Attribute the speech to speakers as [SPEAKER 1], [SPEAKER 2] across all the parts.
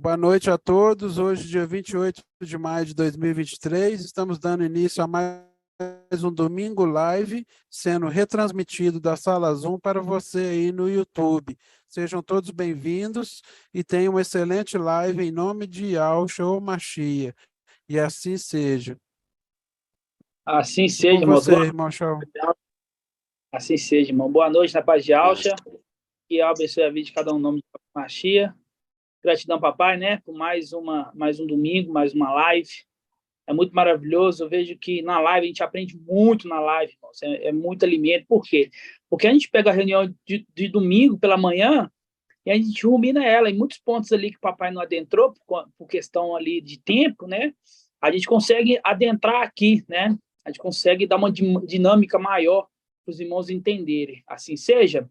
[SPEAKER 1] Boa noite a todos. Hoje, dia 28 de maio de 2023, estamos dando início a mais um Domingo Live, sendo retransmitido da Sala Zoom para você aí no YouTube. Sejam todos bem-vindos e tenham uma excelente live em nome de Yahshua Mashiach. E assim seja.
[SPEAKER 2] Assim
[SPEAKER 1] E
[SPEAKER 2] seja,
[SPEAKER 1] com
[SPEAKER 2] irmão.
[SPEAKER 1] você, irmão Shaul.
[SPEAKER 2] Assim seja, irmão. Boa noite, na paz de Alcha. Que abençoe a vida de cada um, em nome de Mashiach. Gratidão, papai, né? Por mais um domingo, mais uma live. É muito maravilhoso. Eu vejo que na live, a gente aprende muito na live, irmão. É muito alimento. Por quê? Porque a gente pega a reunião de domingo pela manhã e a gente rumina ela. Em muitos pontos ali que o papai não adentrou, por questão ali de tempo, né? A gente consegue adentrar aqui, né? A gente consegue dar uma dinâmica maior para os irmãos entenderem. Assim seja.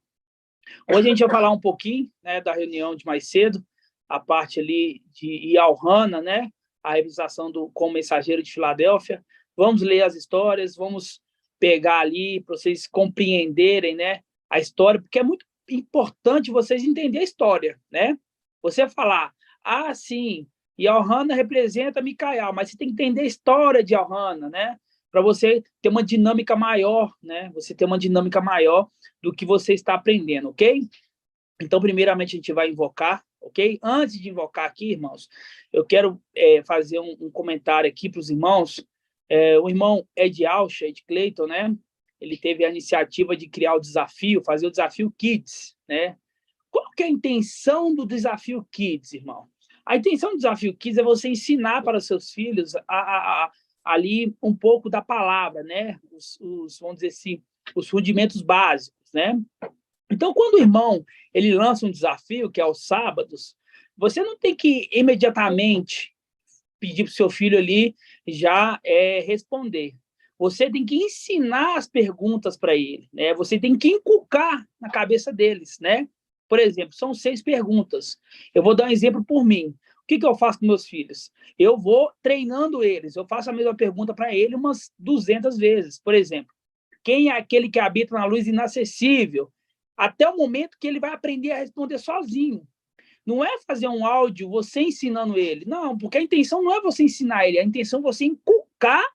[SPEAKER 2] Hoje a gente vai falar um pouquinho, né, da reunião de mais cedo, a parte ali de Yalhana, né, a realização com o mensageiro de Filadélfia. Vamos ler as histórias, vamos pegar ali para vocês compreenderem, né, a história, porque é muito importante vocês entenderem a história, né? Você falar, sim, Yalhana representa Micael, mas você tem que entender a história de Yalhana, né? Para você ter uma dinâmica maior, né? Você ter uma dinâmica maior do que você está aprendendo, ok? Então, primeiramente, a gente vai invocar, ok? Antes de invocar aqui, irmãos, eu quero fazer um comentário aqui para os irmãos. O irmão Ed Alcha, Ed Clayton, né? Ele teve a iniciativa de criar o desafio, fazer o desafio Kids, né? Qual que é a intenção do desafio Kids, irmão? A intenção do desafio Kids é você ensinar para os seus filhos ali um pouco da palavra, né? Vamos dizer assim, os rudimentos básicos, né? Então, quando o irmão ele lança um desafio, que é aos sábados, você não tem que imediatamente pedir para o seu filho ali já responder. Você tem que ensinar as perguntas para ele, né? Você tem que inculcar na cabeça deles, né? Por exemplo, são 6 perguntas. Eu vou dar um exemplo por mim. O que eu faço com meus filhos? Eu vou treinando eles. Eu faço a mesma pergunta para ele umas 200 vezes. Por exemplo, quem é aquele que habita na luz inacessível? Até o momento que ele vai aprender a responder sozinho. Não é fazer um áudio você ensinando ele. Não, porque a intenção não é você ensinar ele, a intenção é você inculcar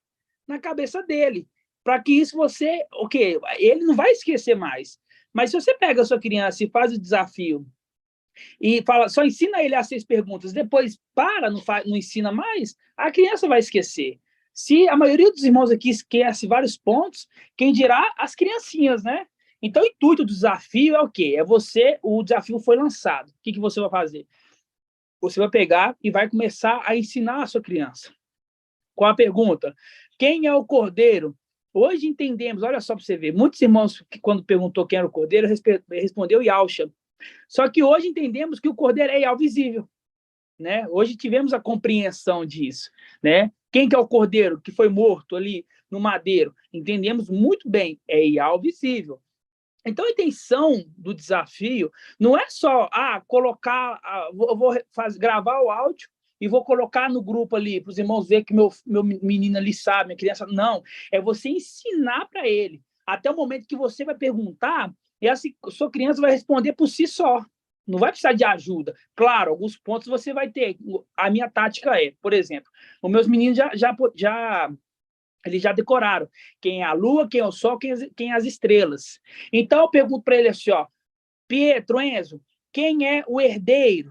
[SPEAKER 2] na cabeça dele. Para que isso você... Ok, ele não vai esquecer mais. Mas se você pega a sua criança e faz o desafio e fala, só ensina ele as 6 perguntas, depois não ensina mais, a criança vai esquecer. Se a maioria dos irmãos aqui esquece vários pontos, quem dirá as criancinhas, né? Então, o intuito do desafio é o quê? O desafio foi lançado. O que você vai fazer? Você vai pegar e vai começar a ensinar a sua criança. Qual a pergunta? Quem é o cordeiro? Hoje entendemos, olha só para você ver, muitos irmãos que quando perguntou quem era o cordeiro, respondeu Yahshua. Só que hoje entendemos que o cordeiro é Yahweh visível, né? Hoje tivemos a compreensão disso, né? Quem que é o cordeiro que foi morto ali no madeiro? Entendemos muito bem, é Yahweh visível. Então, a intenção do desafio não é só colocar, gravar o áudio e vou colocar no grupo ali, para os irmãos verem que meu menino ali sabe, minha criança. Não, é você ensinar para ele. Até o momento que você vai perguntar, e a sua criança vai responder por si só. Não vai precisar de ajuda. Claro, alguns pontos você vai ter. A minha tática por exemplo, os meus meninos eles já decoraram quem é a lua, quem é o sol, quem é as estrelas. Então, eu pergunto para ele assim, Pietro, Enzo, quem é o herdeiro?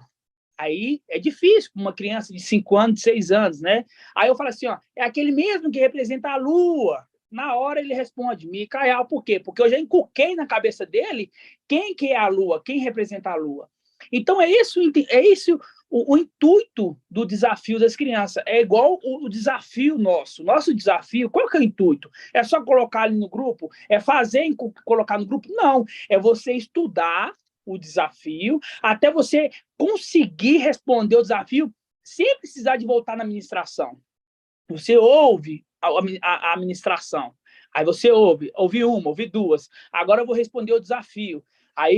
[SPEAKER 2] Aí é difícil para uma criança de 5 anos, de 6 anos, né? Aí eu falo assim, é aquele mesmo que representa a lua. Na hora ele responde, Micael, por quê? Porque eu já inculquei na cabeça dele quem que é a lua, quem representa a lua. Então, é isso o intuito do desafio das crianças. É igual o desafio nosso. Nosso desafio, qual que é o intuito? É só colocar ali no grupo? É colocar no grupo? Não. É você estudar o desafio até você conseguir responder o desafio sem precisar de voltar na administração. Você ouve a administração. Aí você ouve uma, ouve duas. Agora eu vou responder o desafio. Aí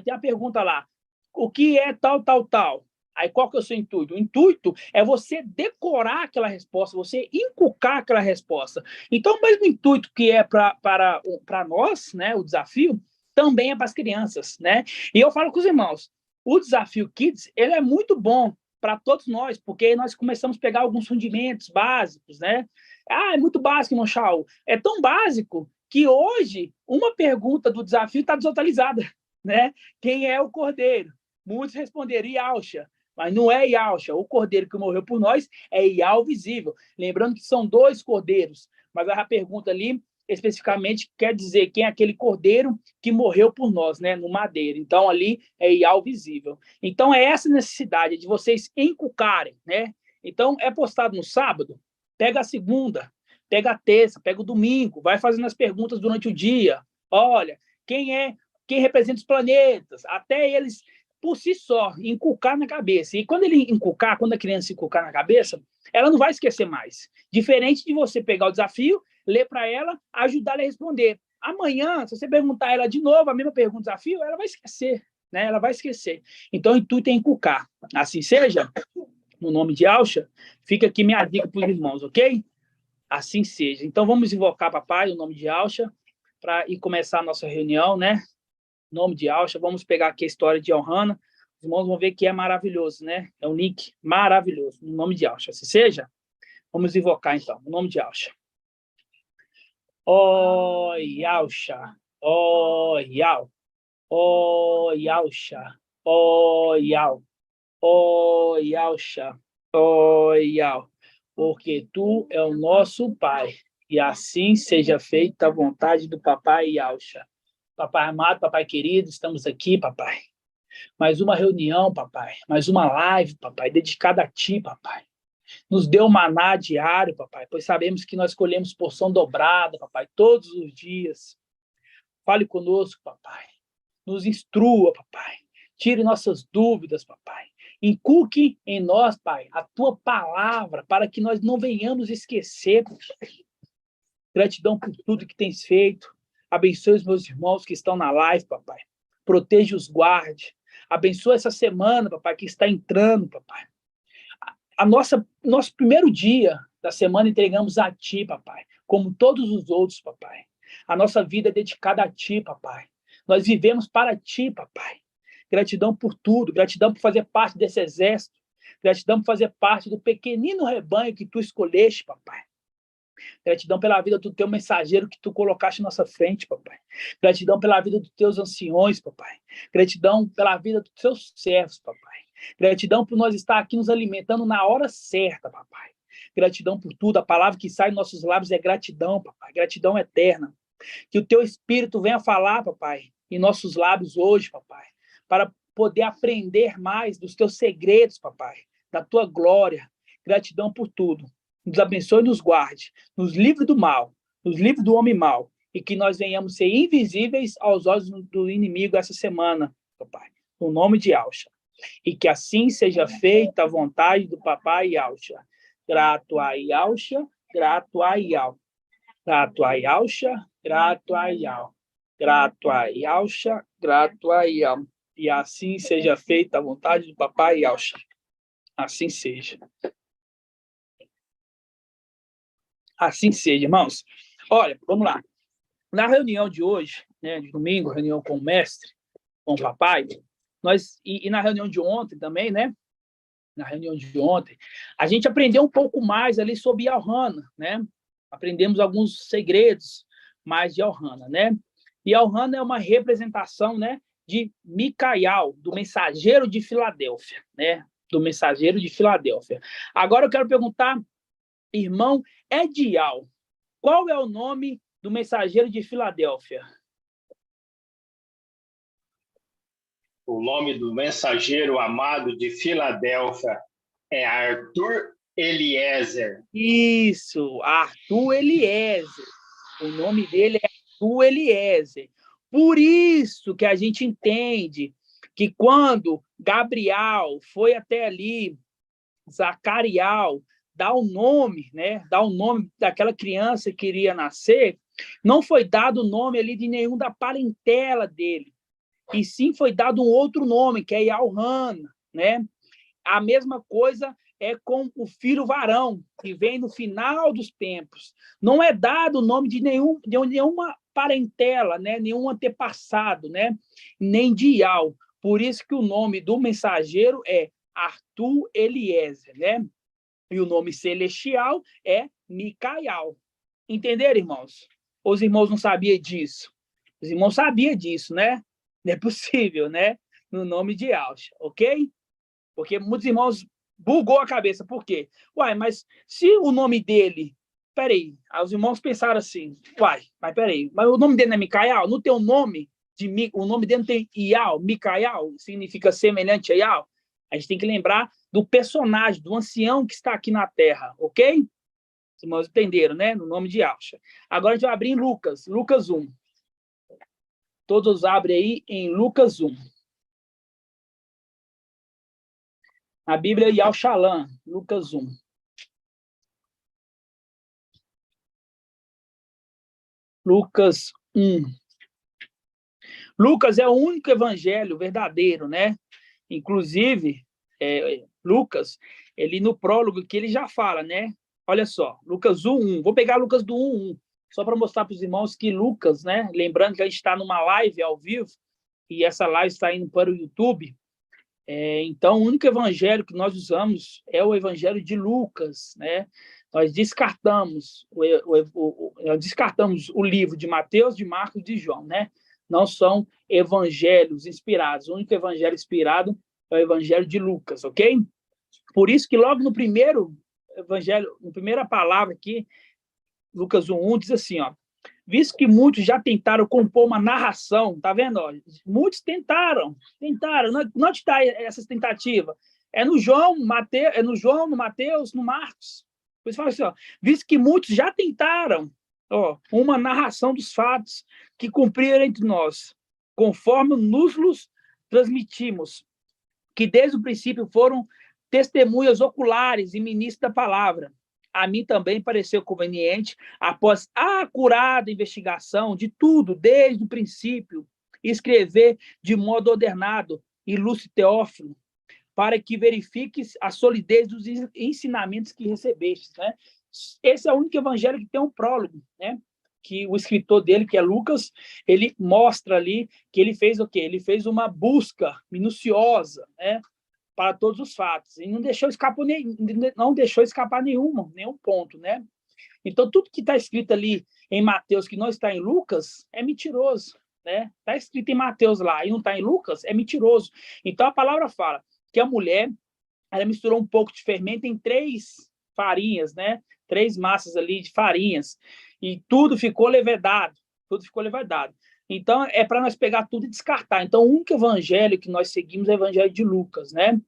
[SPEAKER 2] tem a pergunta lá. O que é tal, tal, tal? Aí qual que é o seu intuito? O intuito é você decorar aquela resposta, você inculcar aquela resposta. Então, o mesmo intuito que é para nós, né, o desafio, também é para as crianças, né? E eu falo com os irmãos, o desafio Kids, ele é muito bom para todos nós, porque nós começamos a pegar alguns fundimentos básicos, né? Ah, é muito básico, irmão Shaul. É tão básico que hoje uma pergunta do desafio está desatualizada, né? Quem é o cordeiro? Muitos responderam Yahshua, mas não é Yahshua. O cordeiro que morreu por nós é Yahweh visível. Lembrando que são 2 cordeiros, mas a pergunta ali especificamente quer dizer quem é aquele cordeiro que morreu por nós, né, no madeiro. Então ali é Yahweh visível. Então é essa necessidade de vocês encucarem, né? Então é postado no sábado, pega a segunda, pega a terça, pega o domingo, vai fazendo as perguntas durante o dia. Olha, quem representa os planetas, até eles por si só inculcar na cabeça. E quando ele inculcar, quando a criança inculcar na cabeça, ela não vai esquecer mais. Diferente de você pegar o desafio, ler para ela, ajudar ela a responder. Amanhã, se você perguntar ela de novo a mesma pergunta, desafio, ela vai esquecer, né? Ela vai esquecer. Então, o intuito é inculcar. Assim seja, no nome de Yahshua, fica aqui minha dica para os irmãos, ok? Assim seja. Então, vamos invocar papai, no nome de Yahshua, para ir começar a nossa reunião, né? Em nome de Yahshua, vamos pegar aqui a história de Elhana. Os irmãos vão ver que é maravilhoso, né? É um nick maravilhoso, no nome de Yahshua. Assim seja, vamos invocar, então, no nome de Yahshua. Ó Yahshua, ó Yah, ó Yahshua, ó Yah, ó Yahshua, ó Yah, porque tu é o nosso Pai, e assim seja feita a vontade do papai Yahshua. Papai amado, papai querido, estamos aqui, papai. Mais uma reunião, papai. Mais uma live, papai, dedicada a ti, papai. Nos dê o maná diário, papai, pois sabemos que nós colhemos porção dobrada, papai, todos os dias. Fale conosco, papai. Nos instrua, papai. Tire nossas dúvidas, papai. Inculque em nós, pai, a tua palavra, para que nós não venhamos esquecer, papai. Gratidão por tudo que tens feito. Abençoe os meus irmãos que estão na live, papai. Proteja os guarde. Abençoa essa semana, papai, que está entrando, papai. Nosso primeiro dia da semana entregamos a ti, papai, como todos os outros, papai. A nossa vida é dedicada a ti, papai. Nós vivemos para ti, papai. Gratidão por tudo, gratidão por fazer parte desse exército, gratidão por fazer parte do pequenino rebanho que tu escolheste, papai. Gratidão pela vida do teu mensageiro que tu colocaste à nossa frente, papai. Gratidão pela vida dos teus anciões, papai. Gratidão pela vida dos teus servos, papai. Gratidão por nós estar aqui nos alimentando na hora certa, papai. Gratidão por tudo. A palavra que sai dos nossos lábios é gratidão, papai. Gratidão eterna. Que o teu Espírito venha falar, papai, em nossos lábios hoje, papai, para poder aprender mais dos teus segredos, papai, da tua glória. Gratidão por tudo. Nos abençoe e nos guarde, nos livre do mal, nos livre do homem mau, e que nós venhamos ser invisíveis aos olhos do inimigo essa semana, papai, no nome de Yahshua. E que assim seja feita a vontade do papai Yahshua. Grato a Yahshua, grato a Yah. Grato a Yahshua, grato a Yah. Grato a Yahshua, grato a Yah. E assim seja feita a vontade do papai Yahshua. Assim seja. Assim seja, irmãos. Olha, vamos lá. Na reunião de hoje, né, de domingo, reunião com o mestre, com o papai, e na reunião de ontem também, né? Na reunião de ontem, a gente aprendeu um pouco mais ali sobre Elhana, né? Aprendemos alguns segredos mais de Elhana, né? E Elhana é uma representação, né, de Micael, do mensageiro de Filadélfia, né? Do mensageiro de Filadélfia. Agora eu quero perguntar, irmão Edial, qual é o nome do mensageiro de Filadélfia?
[SPEAKER 3] O nome do mensageiro amado de Filadélfia é Arthur Eliezer.
[SPEAKER 2] Isso, Arthur Eliezer. O nome dele é Arthur Eliezer. Por isso que a gente entende que quando Gabriel foi até ali, Zacariel, dar o nome, né? Dar o nome daquela criança que iria nascer, não foi dado o nome ali de nenhum da parentela dele. E sim foi dado um outro nome, que é Elhana, né? A mesma coisa é com o filho varão, que vem no final dos tempos. Não é dado o nome de nenhuma parentela, né? Nenhum antepassado, né? Nem de Ial. Por isso que o nome do mensageiro é Arthur Eliezer, né? E o nome celestial é Micael. Entenderam, irmãos? Os irmãos não sabiam disso? Os irmãos sabiam disso, né? Não é possível, né? No nome de Alcha, ok? Porque muitos irmãos bugou a cabeça. Por quê? Uai, mas se o nome dele... Peraí, os irmãos pensaram assim, uai, mas peraí, mas o nome dele não é Micael? Não tem o nome o nome dele não tem Ial, Micael, significa semelhante a Ial? A gente tem que lembrar do personagem, do ancião que está aqui na Terra, ok? Os irmãos entenderam, né? No nome de Alcha. Agora a gente vai abrir em Lucas 1. Todos abrem aí em Lucas 1. A Bíblia Yal-Shalom, Lucas 1. Lucas 1. Lucas é o único evangelho verdadeiro, né? Inclusive, Lucas, ele no prólogo que ele já fala, né? Olha só, Lucas 1:1. Vou pegar Lucas do 1:1, só para mostrar para os irmãos que Lucas, né? Lembrando que a gente está numa live ao vivo, e essa live está indo para o YouTube. Então, o único evangelho que nós usamos é o evangelho de Lucas, né? Nós descartamos o livro de Mateus, de Marcos e de João, né? Não são evangelhos inspirados. O único evangelho inspirado é o evangelho de Lucas, ok? Por isso que logo no primeiro evangelho, na primeira palavra aqui, Lucas 1:1 diz assim, ó: visto que muitos já tentaram compor uma narração, tá vendo? Ó? Muitos tentaram. Onde está essa tentativa? É no João, no Mateus, no Marcos. Por isso fala assim, ó, visto que muitos já tentaram, ó, uma narração dos fatos que cumpriram entre nós, conforme nos transmitimos, que desde o princípio foram testemunhas oculares e ministros da palavra. A mim também pareceu conveniente, após a acurada investigação de tudo, desde o princípio, escrever de modo ordenado, ilustre Teófilo, para que verifiques a solidez dos ensinamentos que recebestes, né? Esse é o único evangelho que tem um prólogo, né? Que o escritor dele, que é Lucas, ele mostra ali que ele fez o quê? Ele fez uma busca minuciosa, né? Para todos os fatos, e não deixou escapar nenhum ponto, né? Então, tudo que está escrito ali em Mateus, que não está em Lucas, é mentiroso, né? Está escrito em Mateus lá e não está em Lucas, é mentiroso. Então, a palavra fala que a mulher, ela misturou um pouco de fermento em 3 farinhas, né? 3 massas ali de farinhas, e tudo ficou levedado, Então, é para nós pegar tudo e descartar. Então, o único evangelho que nós seguimos é o evangelho de Lucas, né?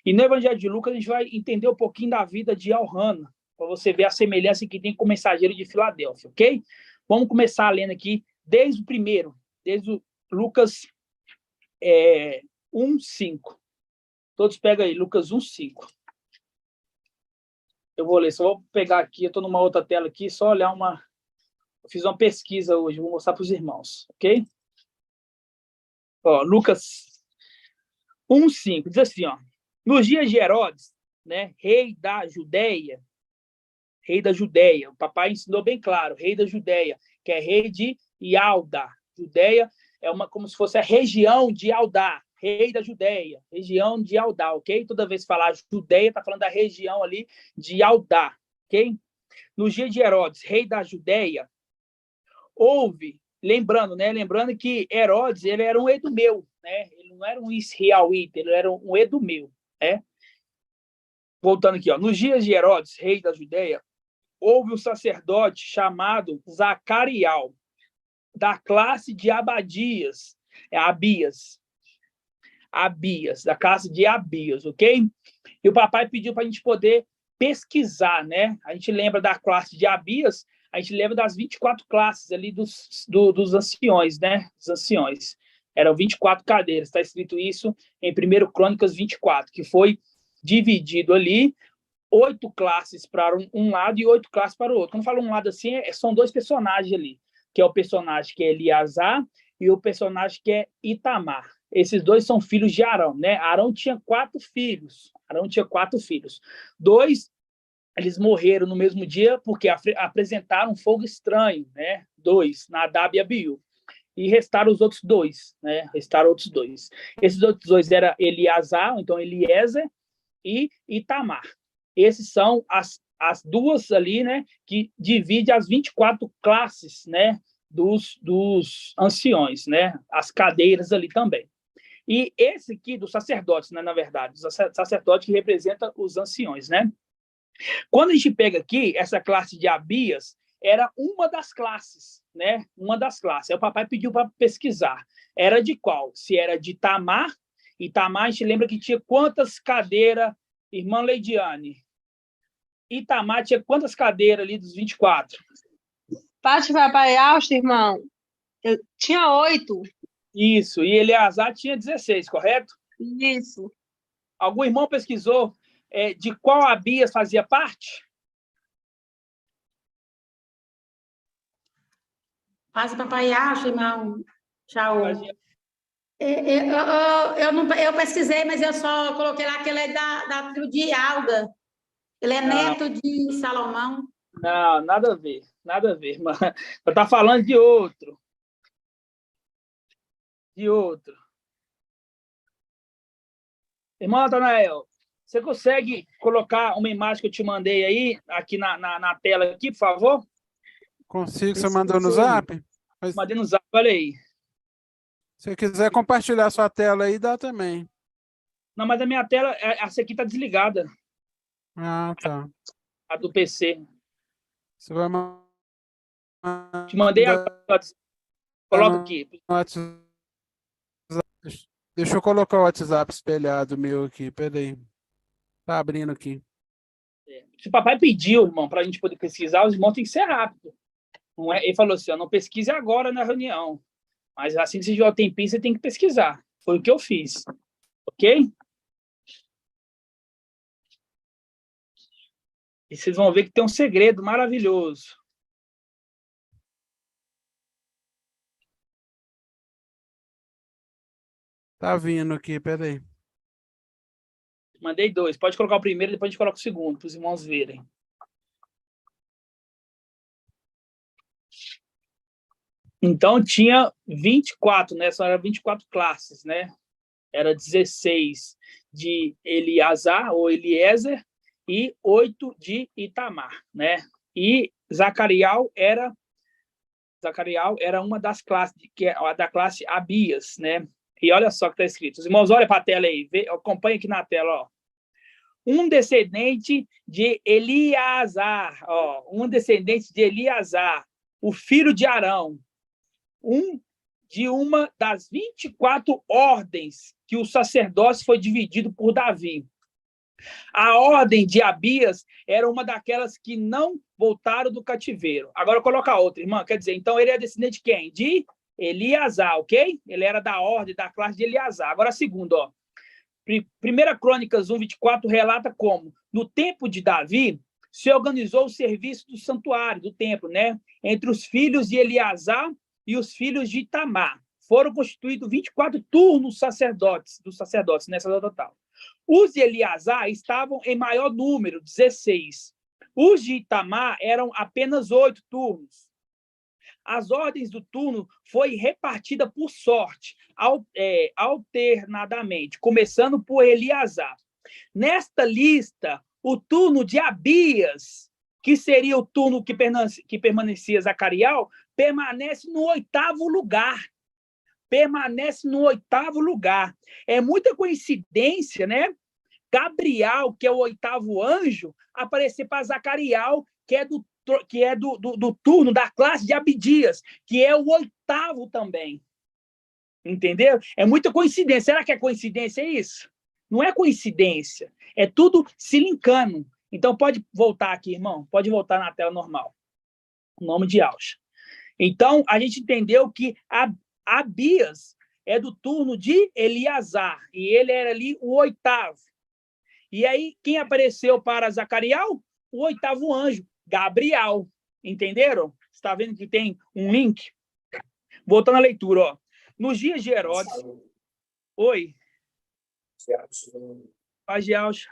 [SPEAKER 2] E no evangelho de Lucas, a gente vai entender um pouquinho da vida de Elrana, para você ver a semelhança que tem com o mensageiro de Filadélfia, ok? Vamos começar lendo aqui desde o primeiro, desde o Lucas 1:5. Todos pegam aí, Lucas 1:5. Eu vou ler, só vou pegar aqui, eu estou numa outra tela aqui, só olhar uma... Eu fiz uma pesquisa hoje, vou mostrar para os irmãos, ok? Ó, Lucas 1:5, diz assim, ó: nos dias de Herodes, né, rei da Judéia, o papai ensinou bem claro, rei da Judéia, que é rei de Ialda. Judéia é como se fosse a região de Aldá, rei da Judéia, região de Aldá, ok? Toda vez que falar Judéia, está falando da região ali de Aldá, ok? Nos dias de Herodes, rei da Judéia, houve, lembrando que Herodes, ele era um edumeu, né? Ele não era um israelita, ele era um edumeu, né? Voltando aqui, ó, nos dias de Herodes, rei da Judéia, houve um sacerdote chamado Zacarial, da classe de Abias, da classe de Abias, ok? E o papai pediu para a gente poder pesquisar, né? A gente lembra da classe de Abias, a gente lembra das 24 classes ali dos anciões, né? Dos anciões. Eram 24 cadeiras, está escrito isso em 1 Crônicas 24, que foi dividido ali 8 classes para um lado e 8 classes para o outro. Quando falo um lado assim, são 2 personagens ali, que é o personagem que é Eleazar e o personagem que é Itamar. Esses 2 são filhos de Arão, né? Arão tinha 4 filhos. 2, eles morreram no mesmo dia porque apresentaram um fogo estranho, né? 2, Nadab e Abiú. E restaram os outros 2, né? Esses outros 2 eram Eleazar, então Eliezer, e Itamar. Esses são as duas ali, né, que divide as 24 classes, né, dos anciões, né, as cadeiras ali também. E esse aqui dos sacerdotes, né, na verdade, os sacerdotes que representam os anciões, né? Quando a gente pega aqui, essa classe de Abias era uma das classes, né? Uma das classes. Aí o papai pediu para pesquisar. Era de qual? Se era de Itamar. Itamar, a gente lembra que tinha quantas cadeiras, irmã Leidiane? Itamar tinha quantas cadeiras ali dos 24?
[SPEAKER 4] Parte papai Austin, irmão. Eu tinha 8.
[SPEAKER 2] Isso, e Eleazar tinha 16, correto?
[SPEAKER 4] Isso.
[SPEAKER 2] Algum irmão pesquisou de qual Abias fazia parte?
[SPEAKER 5] Paz e papai acha, irmão. Tchau.
[SPEAKER 2] Fazia...
[SPEAKER 5] Eu pesquisei, mas eu só coloquei lá que ele é da tribo de Alga. Ele é neto de Salomão.
[SPEAKER 2] Não, nada a ver. Nada a ver, mas eu estou falando de outro. De outro. Irmão Natanael, você consegue colocar uma imagem que eu te mandei aí, aqui na tela, aqui, por favor?
[SPEAKER 1] Consigo, você mandou no zap? Mas,
[SPEAKER 2] Mandei no zap, olha aí.
[SPEAKER 1] se você quiser compartilhar sua tela aí, dá também.
[SPEAKER 2] Não, mas a minha tela, essa aqui está desligada,
[SPEAKER 1] Ah, tá.
[SPEAKER 2] a do PC.
[SPEAKER 1] Você vai mandar
[SPEAKER 2] Te mandei agora. Coloca aqui.
[SPEAKER 1] no WhatsApp. Deixa eu colocar o WhatsApp espelhado meu aqui, peraí. Tá abrindo aqui.
[SPEAKER 2] Se o papai pediu, irmão, para a gente poder pesquisar, os irmãos têm que ser rápido. Não é? Ele falou assim, ó, não pesquise agora na reunião, mas assim que você tiver o tempinho, você tem que pesquisar. Foi o que eu fiz. Ok? E vocês vão ver que tem um segredo maravilhoso.
[SPEAKER 1] Tá vindo aqui, peraí.
[SPEAKER 2] Mandei 2. Pode colocar o primeiro, depois a gente coloca o segundo, para os irmãos verem. Então, tinha 24, né? Só eram 24 classes, né? Era 16 de Eleazar, ou Eliezer, e 8 de Itamar, né? E Zacarial era uma das classes, que é a da classe Abias, né? E olha só o que está escrito. Os irmãos, olha para a tela aí, acompanha aqui na tela, ó. Um descendente de Eleazar, ó, um descendente de Eleazar, o filho de Arão, de uma das 24 ordens que o sacerdócio foi dividido por Davi. A ordem de Abias era uma daquelas que não voltaram do cativeiro. Agora coloca outra, irmã. Quer dizer, então ele é descendente de quem? De Eleazar, ok? Ele era da ordem, da classe de Eleazar. Agora a segunda, ó. 1 Crônicas 1:24 relata como, no tempo de Davi, se organizou o serviço do santuário, do templo, né? Entre os filhos de Eleazar e os filhos de Itamar. Foram constituídos 24 turnos dos sacerdotes nessa total. Os de Eleazar estavam em maior número, 16. Os de Itamar eram apenas 8 turnos. As ordens do turno foi repartida por sorte, alternadamente, começando por Eleazar. Nesta lista, o turno de Abias, que seria o turno que permanecia Zacarial, permanece no 8º lugar. Permanece no 8º lugar. É muita coincidência, né? Gabriel, que é o 8º anjo, aparecer para Zacarial, que é do turno da classe de Abidias, que é o 8º também. Entendeu? É muita coincidência. Será que é coincidência isso? Não é coincidência. É tudo se linkando. Então, pode voltar aqui, irmão. Pode voltar na tela normal. O nome de Ausha. Então, a gente entendeu que Abias é do turno de Eleazar. E ele era ali o 8º. E aí, quem apareceu para Zacarial? O 8º anjo, Gabriel. Entenderam? Você está vendo que tem um link? Voltando à leitura, ó. Nos dias de Herodes... Oi. Paz de Ausha.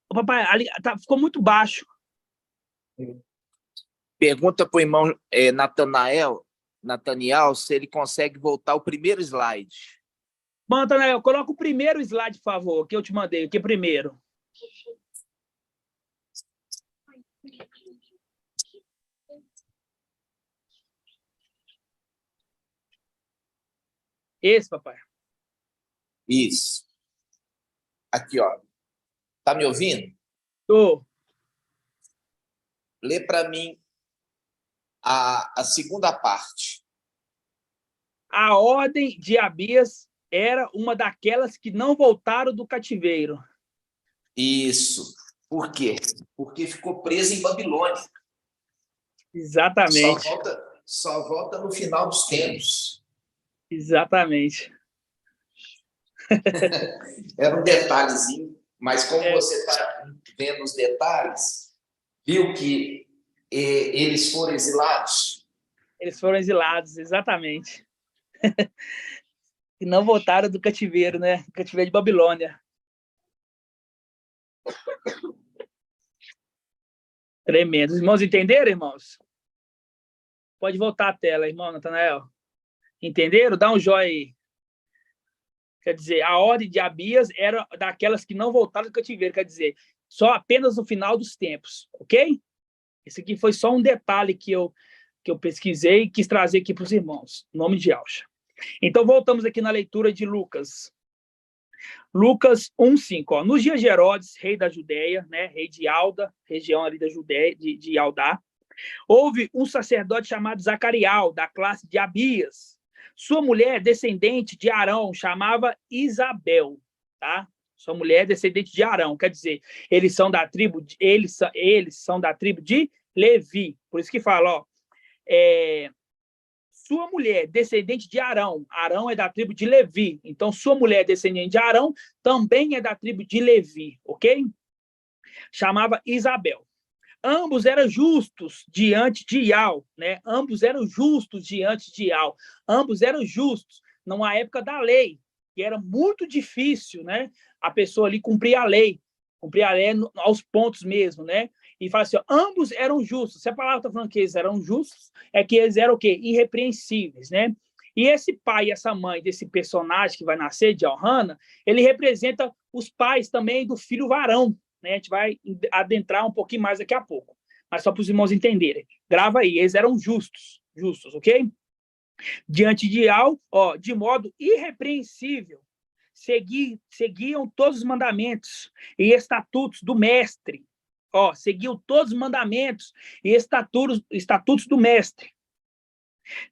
[SPEAKER 2] Ô, papai, ali, ficou muito baixo.
[SPEAKER 6] Pergunta para o irmão Natanael Nathaniel, se ele consegue voltar o primeiro slide.
[SPEAKER 2] Bom, Nathaniel, coloca o primeiro slide, por favor, que eu te mandei aqui primeiro. Esse, papai.
[SPEAKER 6] Isso. Aqui, ó. Tá me ouvindo?
[SPEAKER 2] Tô.
[SPEAKER 6] Lê para mim a segunda parte.
[SPEAKER 2] A ordem de Abias era uma daquelas que não voltaram do cativeiro.
[SPEAKER 6] Isso. Por quê? Porque ficou preso em Babilônia.
[SPEAKER 2] Exatamente.
[SPEAKER 6] Só volta no final dos tempos.
[SPEAKER 2] Exatamente.
[SPEAKER 6] Era um detalhezinho, mas como você está vendo os detalhes, viu que eles foram exilados?
[SPEAKER 2] Eles foram exilados, exatamente. E não voltaram do cativeiro, né? Cativeiro de Babilônia. Tremendo. Os irmãos entenderam, irmãos? Pode voltar a tela, irmão Nathanael. Entenderam? Dá um joinha aí. Quer dizer, a ordem de Abias era daquelas que não voltaram do cativeiro, quer dizer, só apenas no final dos tempos, ok? Esse aqui foi só um detalhe que eu pesquisei e quis trazer aqui para os irmãos, em nome de Yahshua. Então, voltamos aqui na leitura de Lucas. Lucas 1:5. Nos dias de Herodes, rei da Judéia, né, rei de Alda, região ali da Judéia, de Aldá, houve um sacerdote chamado Zacarial, da classe de Abias. Sua mulher, descendente de Arão, chamava Isabel, tá? Sua mulher, descendente de Arão, quer dizer, eles são da tribo de Levi. Por isso que fala, ó, sua mulher, descendente de Arão. Arão é da tribo de Levi. Então, sua mulher, descendente de Arão, também é da tribo de Levi, ok? Chamava Isabel. Ambos eram justos diante de Iau, né? Ambos eram justos diante de Iau. Ambos eram justos numa época da lei, que era muito difícil, né? A pessoa ali cumprir a lei aos pontos mesmo, né? E fala assim, ó, ambos eram justos. Se a palavra está falando que eles eram justos, é que eles eram o quê? Irrepreensíveis, né? E esse pai e essa mãe desse personagem que vai nascer, de Elhana, ele representa os pais também do filho varão, né? A gente vai adentrar um pouquinho mais daqui a pouco, mas só para os irmãos entenderem. Grava aí, eles eram justos, ok? Diante de Iau, ó, de modo irrepreensível, seguiam todos os mandamentos e estatutos do mestre. Ó, seguiam todos os mandamentos e estatutos do mestre.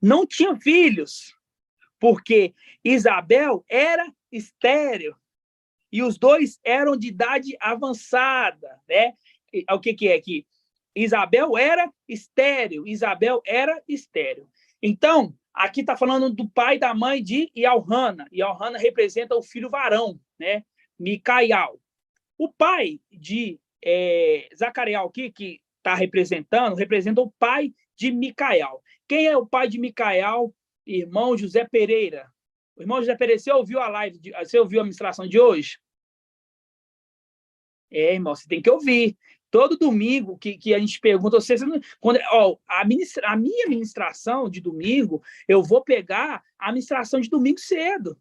[SPEAKER 2] Não tinham filhos, porque Isabel era estéril e os dois eram de idade avançada, né? O que é aqui? Isabel era estéril. Então, aqui está falando do pai e da mãe de Elhana. Elhana representa o filho varão, né? Micaial. O pai de Zacariel aqui, que está representa o pai de Micael. Quem é o pai de Micael? Irmão José Pereira. O irmão José Pereira, você ouviu a live, você ouviu a ministração de hoje? Irmão, você tem que ouvir. Todo domingo que a gente pergunta, a minha ministração de domingo, eu vou pegar a ministração de domingo cedo.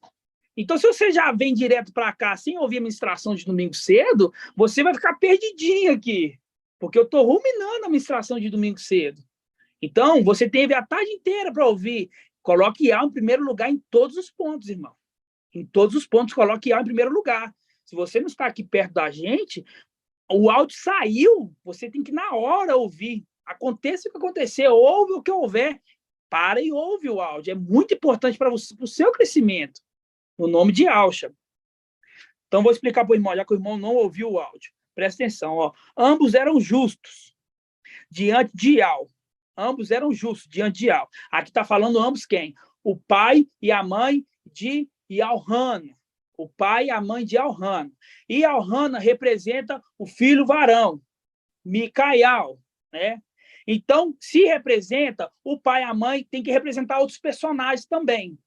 [SPEAKER 2] Então, se você já vem direto para cá sem ouvir a ministração de domingo cedo, você vai ficar perdidinho aqui, porque eu estou ruminando a ministração de domingo cedo. Então, você teve a tarde inteira para ouvir. Coloque Iau em primeiro lugar em todos os pontos, irmão. Em todos os pontos, coloque Iau em primeiro lugar. Se você não está aqui perto da gente, o áudio saiu, você tem que, na hora, ouvir. Aconteça o que acontecer, ouve o que houver, para e ouve o áudio. É muito importante para o seu crescimento, no nome de Yahshua. Então, vou explicar para o irmão, já que o irmão não ouviu o áudio. Presta atenção, ó. Ambos eram justos diante de Iau. Ambos eram justos diante de Iau. Aqui está falando ambos quem? O pai e a mãe de Elhana. O pai e a mãe de Elhana. E Elhana representa o filho varão, Micael, né? Então, se representa, o pai e a mãe tem que representar outros personagens também.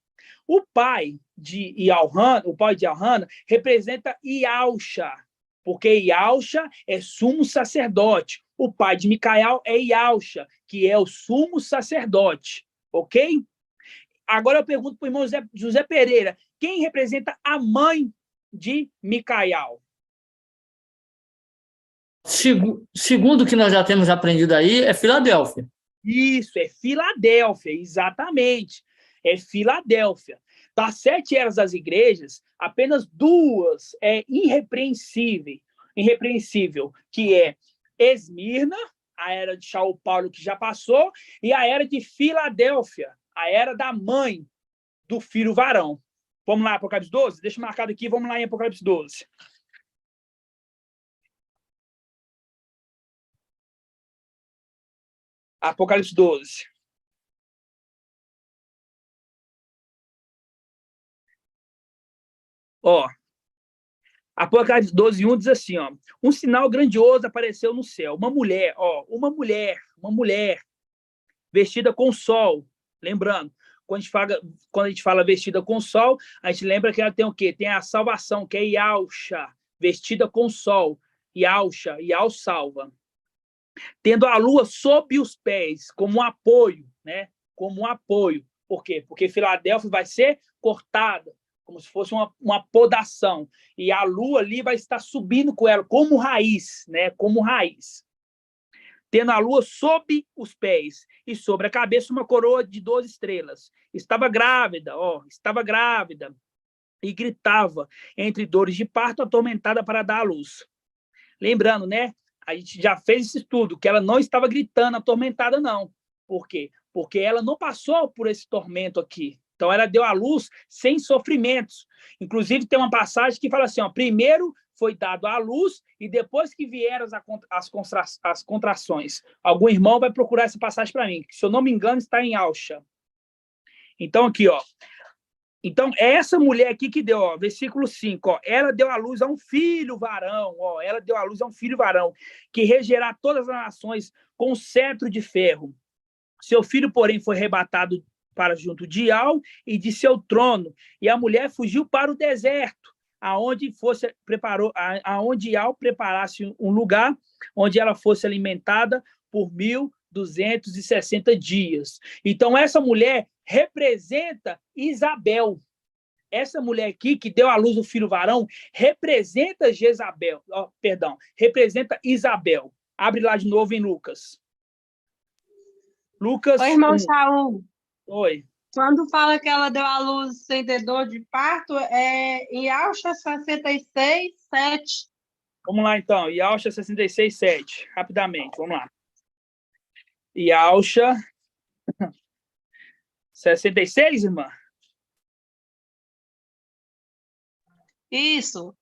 [SPEAKER 2] O pai de Elhana representa Yahshua, porque Yahshua é sumo sacerdote. O pai de Micael é Yahshua, que é o sumo sacerdote. ok? Agora eu pergunto para o irmão José Pereira, quem representa a mãe de Micael?
[SPEAKER 7] Segundo o que nós já temos aprendido aí, é Filadélfia.
[SPEAKER 2] Isso, é Filadélfia, exatamente. É Filadélfia. Das 7 eras das igrejas, apenas 2 é irrepreensível, que é Esmirna, a era de São Paulo que já passou, e a era de Filadélfia, a era da mãe do filho varão. Vamos lá, Apocalipse 12? Deixa marcado aqui, vamos lá em Apocalipse 12. Apocalipse 12. Ó, Apocalipse 12, 1 diz assim, ó, um sinal grandioso apareceu no céu, uma mulher, uma mulher vestida com sol. Lembrando, quando a gente fala vestida com sol, a gente lembra que ela tem o quê? Tem a salvação, que é Yahusha, vestida com sol, Yahusha, Yah salva. Tendo a lua sob os pés, como um apoio, né? Como um apoio. Por quê? Porque Filadélfia vai ser cortada, como se fosse uma podação. E a lua ali vai estar subindo com ela, como raiz, né? Como raiz. Tendo a lua sob os pés e sobre a cabeça uma coroa de 12 estrelas. Estava grávida, estava grávida. E gritava, entre dores de parto, atormentada para dar à luz. Lembrando, né? A gente já fez esse estudo, que ela não estava gritando, atormentada, não. Por quê? Porque ela não passou por esse tormento aqui. Então, ela deu à luz sem sofrimentos. Inclusive, tem uma passagem que fala assim, ó, primeiro foi dado à luz e depois que vieram as contrações. Algum irmão vai procurar essa passagem para mim, que, se eu não me engano, está em Alcha. Então, aqui, ó. Então, essa mulher aqui que deu, ó, versículo 5, ó, ela deu à luz a um filho varão, ó, ela deu à luz a um filho varão, que regerá todas as nações com cetro de ferro. Seu filho, porém, foi arrebatado para junto de Ial e de seu trono, e a mulher fugiu para o deserto, aonde Ial preparasse um lugar onde ela fosse alimentada por 1.260 dias. Então, essa mulher representa Isabel. Essa mulher aqui, que deu à luz o filho varão, representa representa Isabel. Abre lá de novo em Lucas. Lucas.
[SPEAKER 4] Oi, irmão Saul.
[SPEAKER 2] Oi.
[SPEAKER 4] Quando fala que ela deu à luz sem ter dor de parto, é em Alcha 66, 7.
[SPEAKER 2] Vamos lá, então. Yalcha 66, 7. Rapidamente, vamos lá. Yalcha 66, irmã?
[SPEAKER 4] Isso.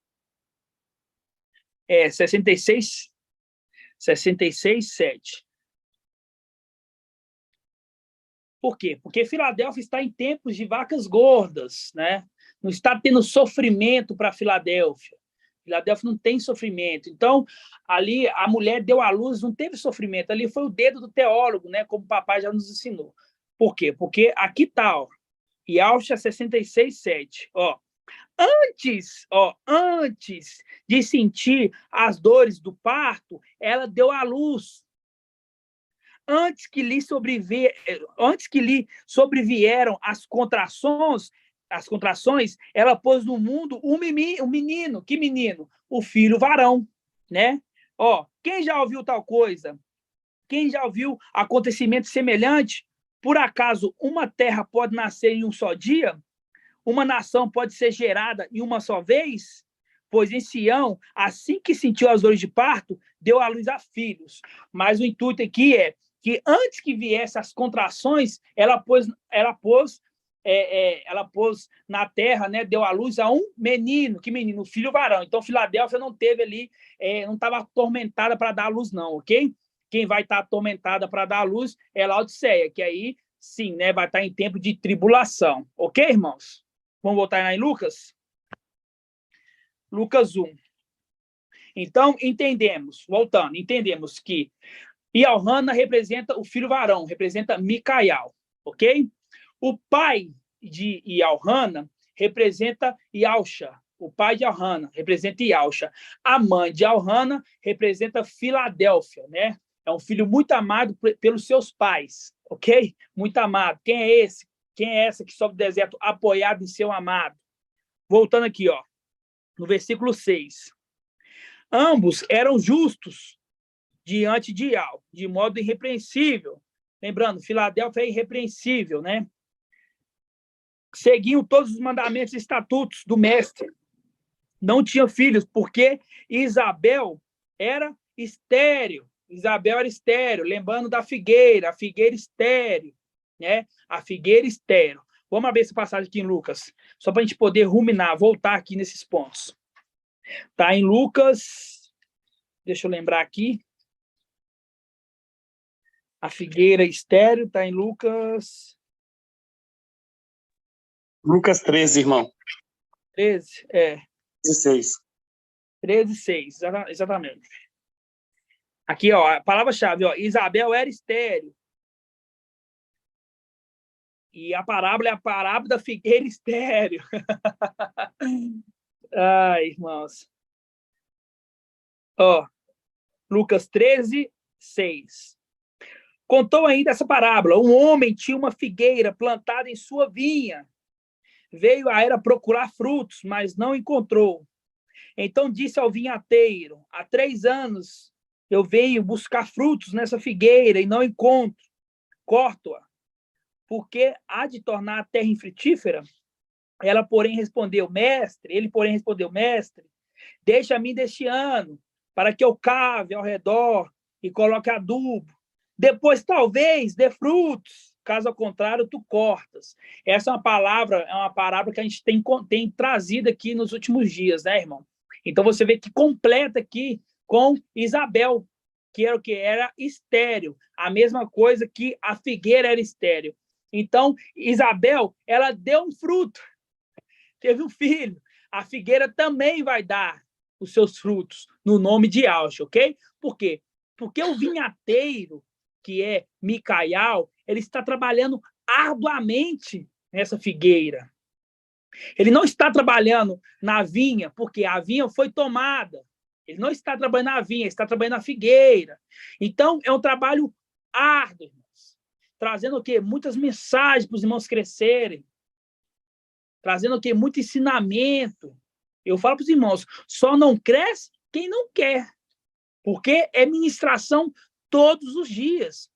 [SPEAKER 2] 66, 7. Por quê? Porque Filadélfia está em tempos de vacas gordas, né? Não está tendo sofrimento para Filadélfia. Filadélfia não tem sofrimento. Então, ali a mulher deu à luz, não teve sofrimento. Ali foi o dedo do teólogo, né? Como o papai já nos ensinou. Por quê? Porque aqui está, ó. Yalcha 66, 7. Ó. Antes de sentir as dores do parto, ela deu à luz. Antes que lhe sobrevieram as contrações, ela pôs no mundo um menino. Que menino? O filho varão, né? Ó, quem já ouviu tal coisa? Quem já ouviu acontecimento semelhante? Por acaso uma terra pode nascer em um só dia? Uma nação pode ser gerada em uma só vez? Pois em Sião, assim que sentiu as dores de parto, deu à luz a filhos. Mas o intuito aqui é que antes que viessem as contrações, ela pôs na terra, né, deu à luz a um menino. Que menino? O filho varão. Então, Filadélfia não teve ali, não estava atormentada para dar à luz, não, ok? Quem vai estar atormentada para dar à luz é Laodiceia, que aí, sim, né, vai estar em tempo de tribulação. Ok, irmãos? Vamos voltar lá em Lucas? Lucas 1. Então, entendemos que Ialhana representa o filho varão, representa Micael, ok? O pai de Ialhana representa Yalcha. O pai de Ialhana representa Yalcha. A mãe de Ialhana representa Filadélfia, né? É um filho muito amado pelos seus pais, ok? Muito amado. Quem é esse? Quem é essa que sobe o deserto apoiado em seu amado? Voltando aqui, ó, no versículo 6. Ambos eram justos diante de Yahweh, de modo irrepreensível. Lembrando, Filadélfia é irrepreensível, né? Seguiam todos os mandamentos e estatutos do mestre. Não tinham filhos, porque Isabel era estéril. Isabel era estéril, lembrando da figueira, a figueira estéril, né? A figueira estéril. Vamos abrir essa passagem aqui em Lucas, só para a gente poder ruminar, voltar aqui nesses pontos. Tá em Lucas, deixa eu lembrar aqui. A figueira estéril está em Lucas.
[SPEAKER 8] Lucas 13, irmão.
[SPEAKER 2] 13,
[SPEAKER 8] 16.
[SPEAKER 2] 13, 6, exatamente. Aqui, ó, a palavra-chave, ó, Isabel era estéril. E a parábola é a parábola da figueira estéril. Ai, irmãos. Ó, Lucas 13, 6. Contou ainda essa parábola. Um homem tinha uma figueira plantada em sua vinha. Veio a era procurar frutos, mas não encontrou. Então disse ao vinhateiro: há 3 anos eu venho buscar frutos nessa figueira e não encontro. Corto-a, porque há de tornar a terra infrutífera. Ele, porém, respondeu: mestre, deixa-me deste ano, para que eu cave ao redor e coloque adubo. Depois, talvez, dê frutos. Caso contrário, tu cortas. Essa é uma palavra que a gente tem trazido aqui nos últimos dias, né, irmão? Então, você vê que completa aqui com Isabel, que era o que? Era estéril. A mesma coisa que a figueira era estéril. Então, Isabel, ela deu um fruto. Teve um filho. A figueira também vai dar os seus frutos no nome de Yahweh, ok? Por quê? Porque o vinhateiro, que é Micaial, ele está trabalhando arduamente nessa figueira. Ele não está trabalhando na vinha, porque a vinha foi tomada. Ele não está trabalhando na vinha, ele está trabalhando na figueira. Então, é um trabalho árduo, irmãos. Trazendo o quê? Muitas mensagens para os irmãos crescerem. Trazendo o quê? Muito ensinamento. Eu falo para os irmãos, só não cresce quem não quer. Porque é ministração todos os dias.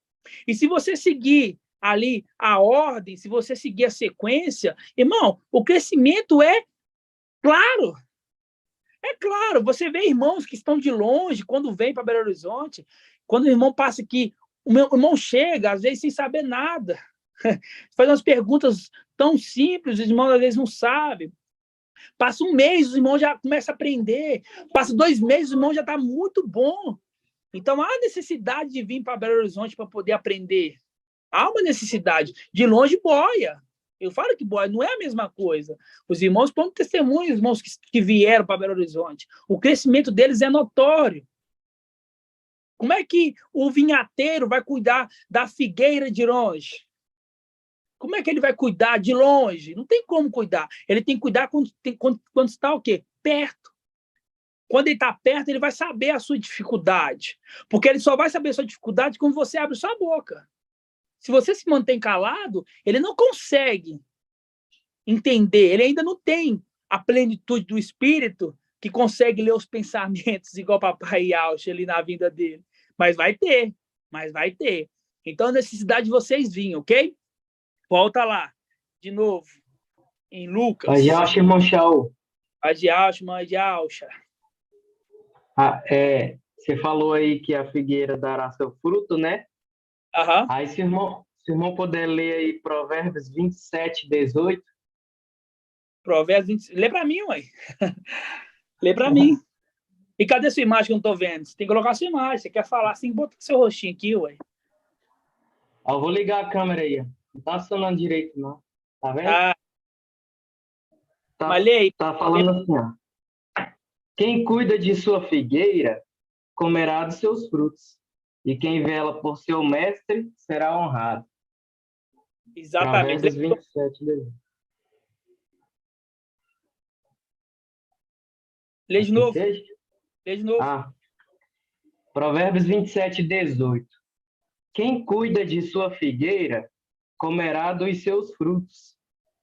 [SPEAKER 2] E se você seguir ali a ordem, se você seguir a sequência, irmão, o crescimento é claro. É claro, você vê irmãos que estão de longe, quando vem para Belo Horizonte, quando o irmão passa aqui, o meu irmão chega, às vezes, sem saber nada. Faz umas perguntas tão simples, os irmãos às vezes não sabem. Passa um mês, os irmãos já começam a aprender. Passa 2 meses, o irmão já está muito bom. Então, há necessidade de vir para Belo Horizonte para poder aprender. Há uma necessidade. De longe, boia. Eu falo que boia não é a mesma coisa. Os irmãos põem testemunho, os irmãos que vieram para Belo Horizonte. O crescimento deles é notório. Como é que o vinhateiro vai cuidar da figueira de longe? Como é que ele vai cuidar de longe? Não tem como cuidar. Ele tem que cuidar quando está o quê? Perto. Quando ele está perto, ele vai saber a sua dificuldade. Porque ele só vai saber a sua dificuldade quando você abre sua boca. Se você se mantém calado, ele não consegue entender. Ele ainda não tem a plenitude do Espírito que consegue ler os pensamentos igual papai Yauch ali na vinda dele. Mas vai ter. Então, a necessidade de vocês virem, ok? Volta lá. De novo. Em Lucas.
[SPEAKER 9] Pai Yauch, irmão Shaul.
[SPEAKER 2] Pai Yauch, mãe Yauch.
[SPEAKER 9] Você falou aí que a figueira dará seu fruto, né?
[SPEAKER 2] Aham.
[SPEAKER 9] Aí, se o irmão puder ler aí Provérbios 27, 18.
[SPEAKER 2] Provérbios 20. Lê para mim, ué. Lê para mim. E cadê sua imagem que eu não tô vendo? Você tem que colocar sua imagem. Você quer falar, você tem que botar seu rostinho aqui, ué.
[SPEAKER 9] Eu vou ligar a câmera aí. Não tá funcionando direito, não. Tá vendo?
[SPEAKER 2] Mas lê aí.
[SPEAKER 9] Tá falando assim, ó. Quem cuida de sua figueira comerá dos seus frutos, e quem vela por seu mestre será honrado.
[SPEAKER 2] Exatamente.
[SPEAKER 9] Provérbios 27, 18.
[SPEAKER 2] Lê de novo. Lê de novo.
[SPEAKER 9] Provérbios 27, 18. Quem cuida de sua figueira comerá dos seus frutos,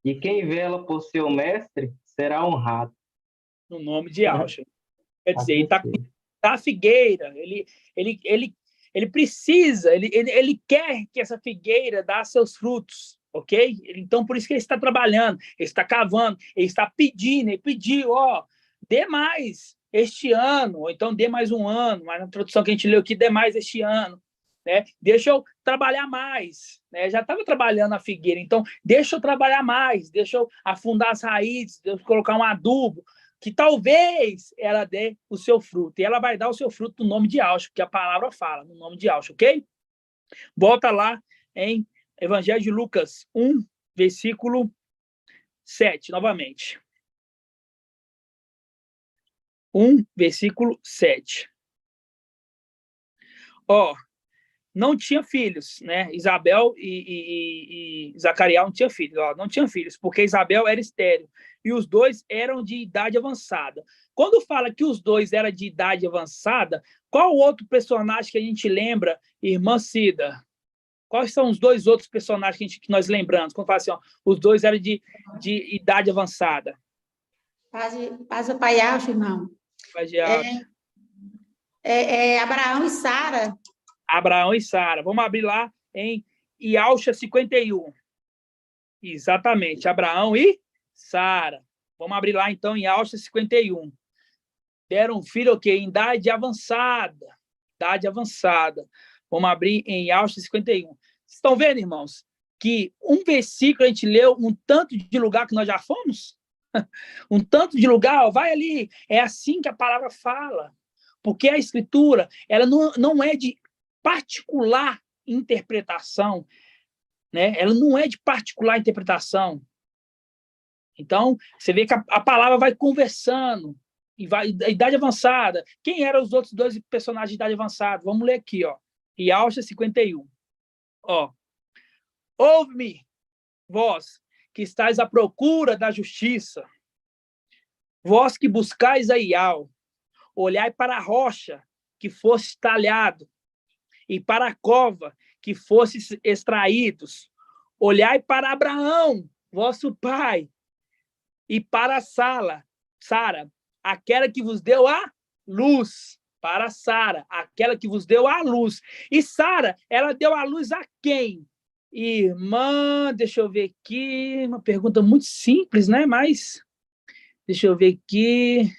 [SPEAKER 9] e quem vela por seu mestre será honrado.
[SPEAKER 2] No nome de Yahshua. Quer dizer, ele está a figueira, ele precisa, ele quer que essa figueira dê seus frutos, ok? Então, por isso que ele está trabalhando, ele está cavando, ele está pedindo, ele pediu, ó, dê mais este ano, ou então dê mais um ano, mas na tradução que a gente leu aqui, dê mais este ano, né? Deixa eu trabalhar mais, né? Já estava trabalhando a figueira, então deixa eu trabalhar mais, deixa eu afundar as raízes, deixa eu colocar um adubo, que talvez ela dê o seu fruto. E ela vai dar o seu fruto no nome de Yahshua, que a palavra fala, no nome de Yahshua, ok? Volta lá em Evangelho de Lucas 1, versículo 7, novamente. 1, versículo 7. Ó, não tinha filhos, né? Isabel e Zacarias não tinham filhos, ó, não tinham filhos, porque Isabel era estéril e os dois eram de idade avançada. Quando fala que os dois eram de idade avançada, qual outro personagem que a gente lembra, irmã Cida? Quais são os dois outros personagens que nós lembramos? Quando fala assim, ó, os dois eram de idade avançada.
[SPEAKER 5] Paz o pai Yahshua, irmão.
[SPEAKER 2] Paz de Yahshua.
[SPEAKER 5] Abraão e Sara.
[SPEAKER 2] Abraão e Sara. Vamos abrir lá em Yahshua 51. Exatamente, Abraão e Sara. Vamos abrir lá, então, em Yahshua 51. Deram um filho, ok, em idade avançada. Idade avançada. Vamos abrir em Yahshua 51. Vocês estão vendo, irmãos, que um versículo a gente leu um tanto de lugar que nós já fomos? Um tanto de lugar, ó, vai ali. É assim que a palavra fala. Porque a Escritura, ela não é de particular interpretação, né? Ela não é de particular interpretação. Então, você vê que a palavra vai conversando, e vai, idade avançada. Quem eram os outros dois personagens de idade avançada? Vamos ler aqui, ó. Yahshua 51. Ó. Ouve-me, vós que estáis à procura da justiça, vós que buscais a Iau, olhai para a rocha que fosse talhado, e para a cova que fostes extraídos. Olhai para Abraão, vosso pai, e para Sara, aquela que vos deu a luz. Para Sara, aquela que vos deu a luz. E Sara, ela deu a luz a quem? Irmã, deixa eu ver aqui, uma pergunta muito simples, né? Mas, deixa eu ver aqui.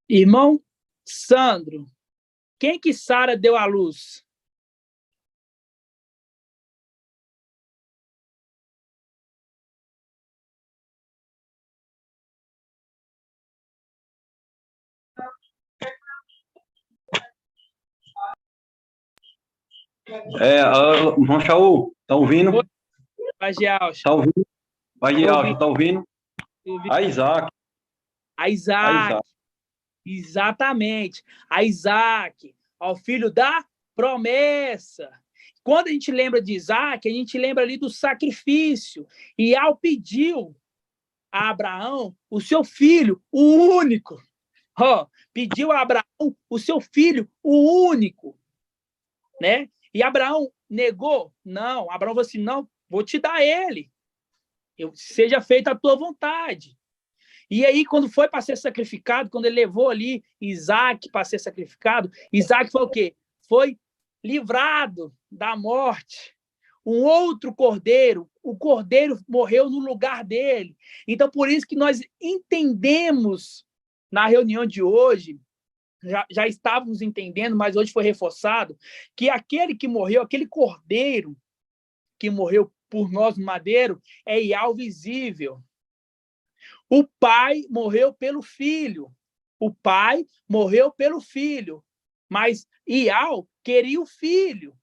[SPEAKER 2] Irmão Sandro, quem que Sara deu à luz?
[SPEAKER 10] Irmão Shaul, tá ouvindo?
[SPEAKER 2] Paz de Yahshua.
[SPEAKER 10] Tá ouvindo? Paz de Yahshua, tá ouvindo? A Isaac.
[SPEAKER 2] A Isaac. Exatamente. A Isaac, ao filho da promessa. Quando a gente lembra de Isaac, a gente lembra ali do sacrifício. E ao pediu a Abraão o seu filho, o único. Pediu a Abraão o seu filho, o único. Né? E Abraão negou? Não. Abraão falou assim, não, vou te dar ele. Seja feita a tua vontade. E aí, quando foi para ser sacrificado, quando ele levou ali Isaac para ser sacrificado, Isaac foi o quê? Foi livrado da morte. Um outro cordeiro, o cordeiro morreu no lugar dele. Então, por isso que nós entendemos, na reunião de hoje, já estávamos entendendo, mas hoje foi reforçado, que aquele que morreu, aquele cordeiro que morreu por nós no madeiro, é Iau visível. O pai morreu pelo filho. O pai morreu pelo filho. Mas Iau queria o filho.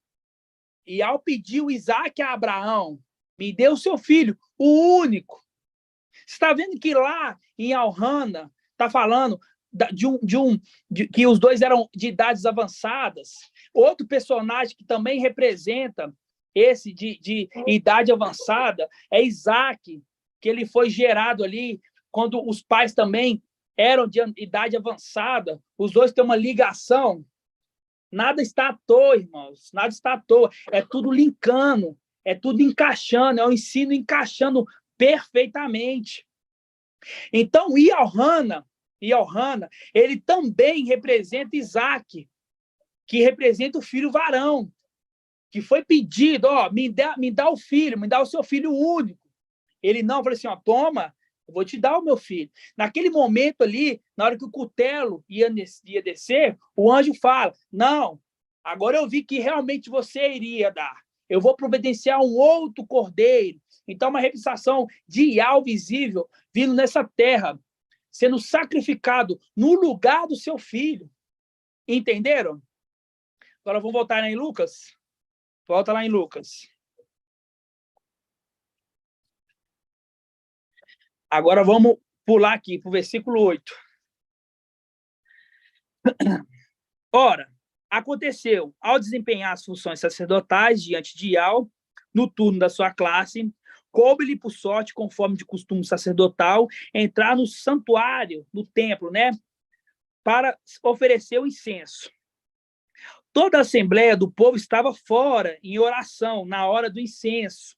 [SPEAKER 2] Iau pediu Isaac a Abraão. Me dê o seu filho, o único. Você está vendo que lá em Alhana está falando que os dois eram de idades avançadas. Outro personagem que também representa esse de idade avançada é Isaac, que ele foi gerado ali quando os pais também eram de idade avançada, os dois têm uma ligação. Nada está à toa, irmãos, nada está à toa. É tudo linkando, é tudo encaixando, é o ensino encaixando perfeitamente. Então, Elhana, ele também representa Isaac, que representa o filho varão, que foi pedido, ó, me dá o filho, me dá o seu filho único. Ele não, falou assim, ó, toma, eu vou te dar o meu filho. Naquele momento ali, na hora que o cutelo ia descer, o anjo fala, não, agora eu vi que realmente você iria dar. Eu vou providenciar um outro cordeiro. Então, uma representação de Yahweh visível vindo nessa terra, sendo sacrificado no lugar do seu filho. Entenderam? Agora vamos voltar lá em Lucas. Volta lá em Lucas. Agora vamos pular aqui para o versículo 8. Ora, aconteceu, ao desempenhar as funções sacerdotais diante de Yahweh, no turno da sua classe, coube-lhe por sorte, conforme de costume sacerdotal, entrar no santuário, no templo, né, para oferecer o incenso. Toda a assembleia do povo estava fora, em oração, na hora do incenso.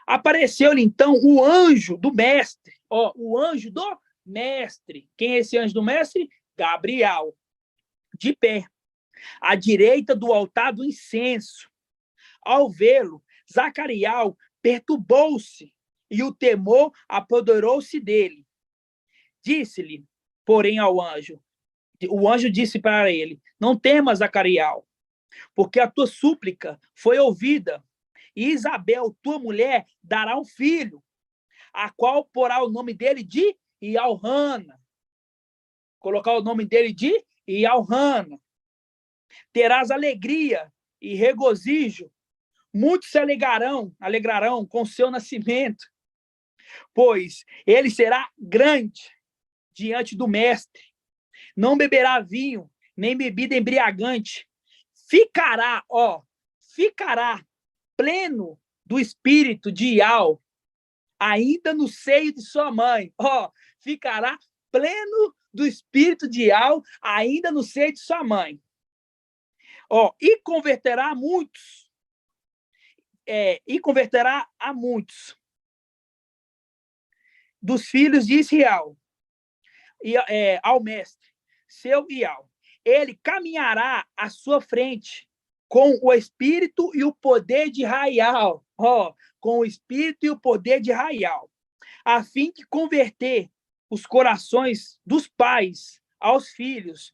[SPEAKER 2] Apareceu-lhe, então, o anjo do mestre. Ó, o anjo do mestre. Quem é esse anjo do mestre? Gabriel. De pé, à direita do altar do incenso. Ao vê-lo, Zacarias perturbou-se, e o temor apoderou-se dele. Disse-lhe, porém, ao anjo, o anjo disse para ele, não temas, Zacarias, porque a tua súplica foi ouvida, e Isabel, tua mulher, dará um filho, a qual porá o nome dele de Elhana. Colocar o nome dele de Elhana. Terás alegria e regozijo. Muitos se alegrarão com seu nascimento, pois ele será grande diante do mestre. Não beberá vinho, nem bebida embriagante. Ficará pleno do espírito de Yahweh, ainda no seio de sua mãe. Ficará pleno do espírito de Yahweh, ainda no seio de sua mãe. E converterá a muitos. E converterá a muitos dos filhos de Israel ao mestre, seu Yahweh. Ele caminhará à sua frente com o espírito e o poder de Raial, com o espírito e o poder de Raial, a fim de converter os corações dos pais aos filhos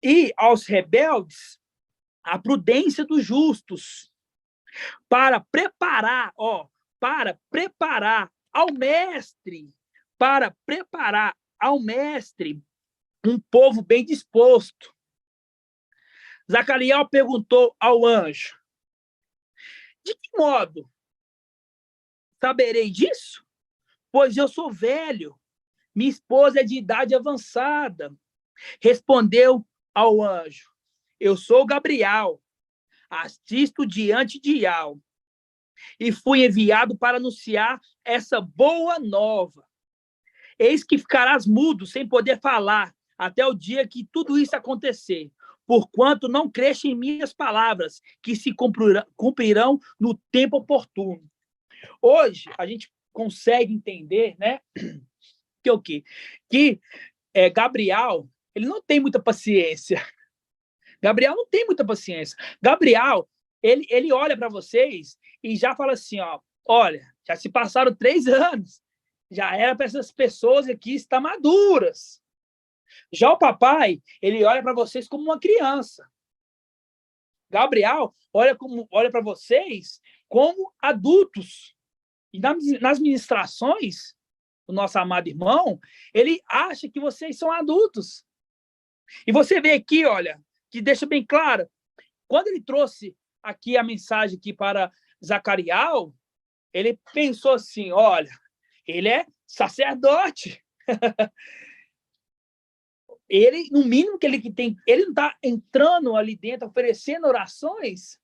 [SPEAKER 2] e aos rebeldes a prudência dos justos, para preparar ao mestre um povo bem disposto. Zacarias perguntou ao anjo, de que modo saberei disso? Pois eu sou velho, minha esposa é de idade avançada. Respondeu ao anjo, eu sou Gabriel, assisto diante de Yahweh, e fui enviado para anunciar essa boa nova. Eis que ficarás mudo, sem poder falar, até o dia que tudo isso acontecer, porquanto não creste em minhas palavras, que se cumprirão no tempo oportuno. Hoje, a gente consegue entender, né, que o quê? Que Gabriel, ele não tem muita paciência. Gabriel não tem muita paciência. Gabriel, ele olha para vocês e já fala assim, olha, já se passaram 3 anos, já era para essas pessoas aqui estar maduras. Já o papai, ele olha para vocês como uma criança. Gabriel olha para vocês como adultos. E nas ministrações, o nosso amado irmão, ele acha que vocês são adultos. E você vê aqui, olha, que deixa bem claro, quando ele trouxe aqui a mensagem aqui para Zacarias, ele pensou assim, olha, ele é sacerdote. Ele, no mínimo que ele tem, ele não está entrando ali dentro, oferecendo orações.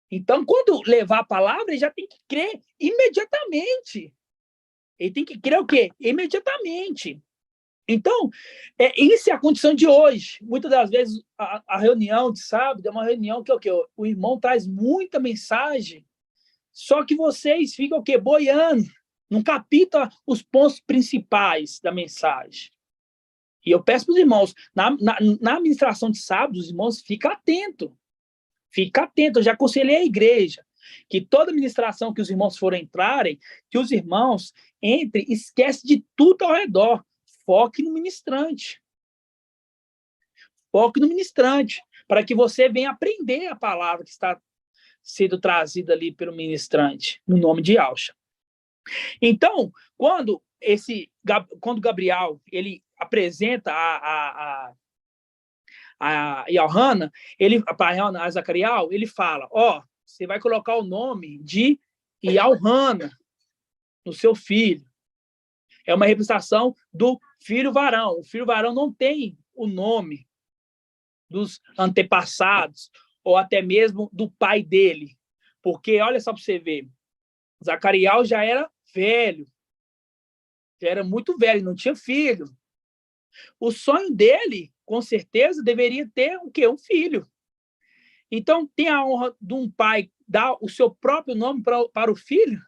[SPEAKER 2] Então, quando levar a palavra, ele já tem que crer imediatamente. Ele tem que crer o quê? Imediatamente. Então, isso é a condição de hoje. Muitas das vezes, a reunião de sábado é uma reunião que é o quê? O irmão traz muita mensagem, só que vocês ficam o quê? Boiando, não captam os pontos principais da mensagem. E eu peço para os irmãos, na administração de sábado, os irmãos, fica atento. Fica atento. Eu já aconselhei a igreja que toda administração que os irmãos forem entrarem, que os irmãos entrem, esquece de tudo ao redor. Foque no ministrante. Foque no ministrante, para que você venha aprender a palavra que está sendo trazida ali pelo ministrante, no nome de Yahshua. Então, quando Gabriel ele apresenta a Yohana, para Zacariel, ele fala, você vai colocar o nome de Yohana no seu filho. É uma representação do filho varão. O filho varão não tem o nome dos antepassados, ou até mesmo do pai dele. Porque, olha só para você ver, Zacariel já era velho, já era muito velho, não tinha filho. O sonho dele, com certeza, deveria ter o quê? Um filho. Então, tem a honra de um pai dar o seu próprio nome para o filho,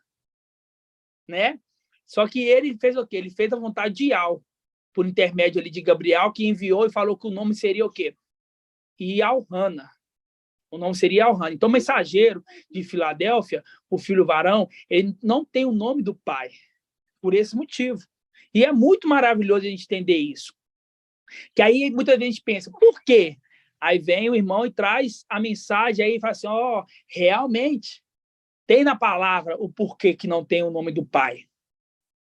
[SPEAKER 2] né? Só que ele fez o quê? Ele fez a vontade de Yahweh, por intermédio ali de Gabriel, que enviou e falou que o nome seria o quê? Yohana. O nome seria Yohana. Então, o mensageiro de Filadélfia, o filho varão, ele não tem o nome do pai, por esse motivo. E é muito maravilhoso a gente entender isso. Que aí, muitas vezes, a gente pensa, por quê? Aí vem o irmão e traz a mensagem aí e fala assim, realmente, tem na palavra o porquê que não tem o nome do pai.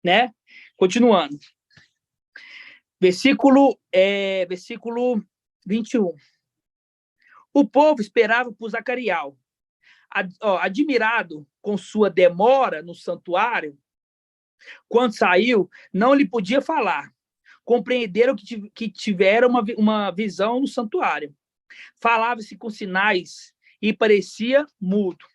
[SPEAKER 2] Né? Continuando. Versículo 21. O povo esperava por Zacariel. Admirado com sua demora no santuário, quando saiu, não lhe podia falar. Compreenderam que tiveram uma visão no santuário. Falava-se com sinais e parecia mudo.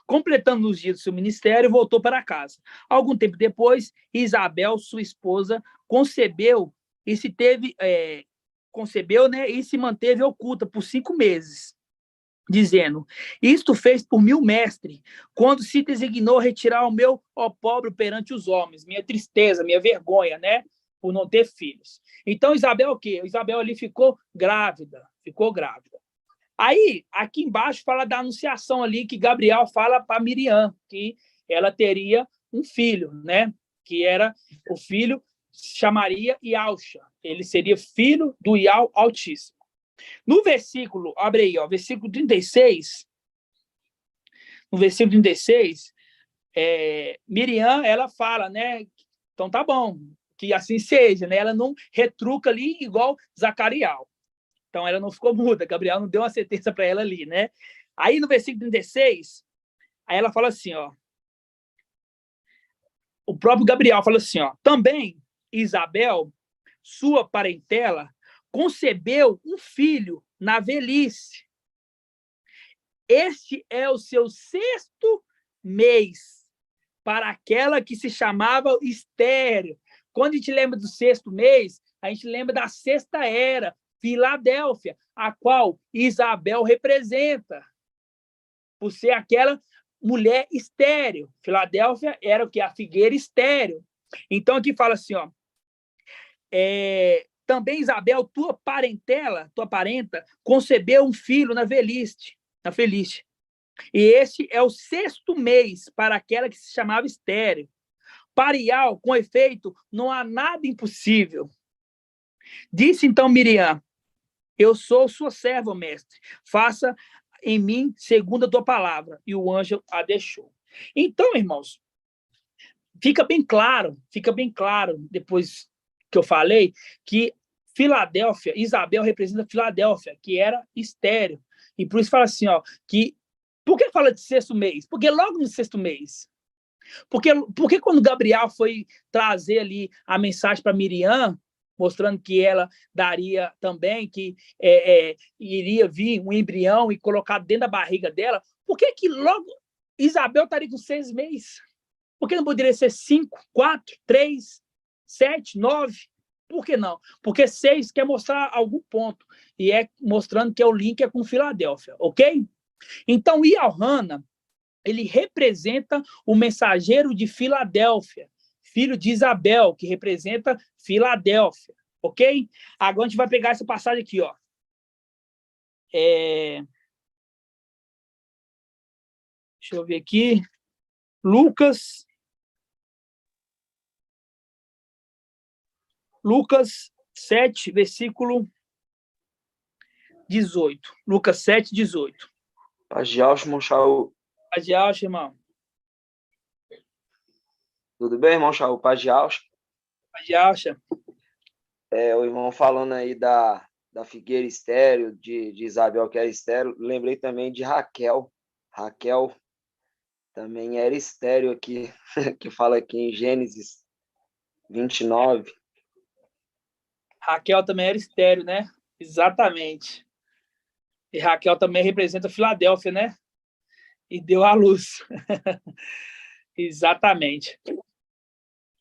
[SPEAKER 2] Completando os dias do seu ministério, voltou para casa. Algum tempo depois, Isabel, sua esposa, concebeu, né, e se manteve oculta por 5 meses, dizendo, isto fez por mim o mestre, quando se designou retirar o meu opróbrio perante os homens, minha tristeza, minha vergonha, né, por não ter filhos. Então, Isabel o quê? Isabel ali ficou grávida. Aí, aqui embaixo, fala da anunciação ali, que Gabriel fala para Miriam, que ela teria um filho, né? Que era o filho, chamaria Yahshua. Ele seria filho do Yahweh Altíssimo. No versículo, abre aí, versículo 36, no versículo 36, Miriam, ela fala, né? Então tá bom, que assim seja, né? Ela não retruca ali igual Zacariel. Então, ela não ficou muda. Gabriel não deu uma certeza para ela ali, né? Aí, no versículo 36, aí ela fala assim, o próprio Gabriel fala assim, também Isabel, sua parentela, concebeu um filho na velhice. Este é o seu 6º mês para aquela que se chamava estéril. Quando a gente lembra do 6º mês, a gente lembra da 6ª era, Filadélfia, a qual Isabel representa, por ser aquela mulher estéril. Filadélfia era o que? A figueira estéril. Então, aqui fala assim, também Isabel, tua parenta, concebeu um filho na velhice. E esse é o 6º mês para aquela que se chamava estéril. Para Ial, com efeito, não há nada impossível. Disse então Miriam, eu sou sua serva, mestre. Faça em mim segundo a tua palavra. E o anjo a deixou. Então, irmãos, fica bem claro, depois que eu falei, que Filadélfia, Isabel representa Filadélfia, que era estéril. E por isso fala assim, que por que fala de 6º mês? Porque logo no 6º mês. Porque quando Gabriel foi trazer ali a mensagem para Miriam, mostrando que ela daria também, que iria vir um embrião e colocar dentro da barriga dela, por que logo Isabel estaria com 6 meses? Por que não poderia ser 5, 4, 3, 7, 9? Por que não? Porque 6 quer mostrar algum ponto, e é mostrando que o link é com Filadélfia, ok? Então, Iohanna, ele representa o mensageiro de Filadélfia, filho de Isabel, que representa Filadélfia, ok? Agora a gente vai pegar essa passagem aqui, ó. Deixa eu ver aqui. Lucas 7, versículo 18. Lucas 7, 18.
[SPEAKER 11] Paz de Alcho, irmão Shaul.
[SPEAKER 2] Paz de Alcho, irmão.
[SPEAKER 11] Tudo bem, irmão Shaul? Paz de Alcho.
[SPEAKER 2] Paz de Alcho.
[SPEAKER 11] O irmão falando aí da figueira estéreo, de Isabel, que era estéreo, lembrei também de Raquel. Raquel também era estéreo aqui, que fala aqui em Gênesis 29.
[SPEAKER 2] Raquel também era estéreo, né? Exatamente. E Raquel também representa Filadélfia, né? E deu à luz. Exatamente.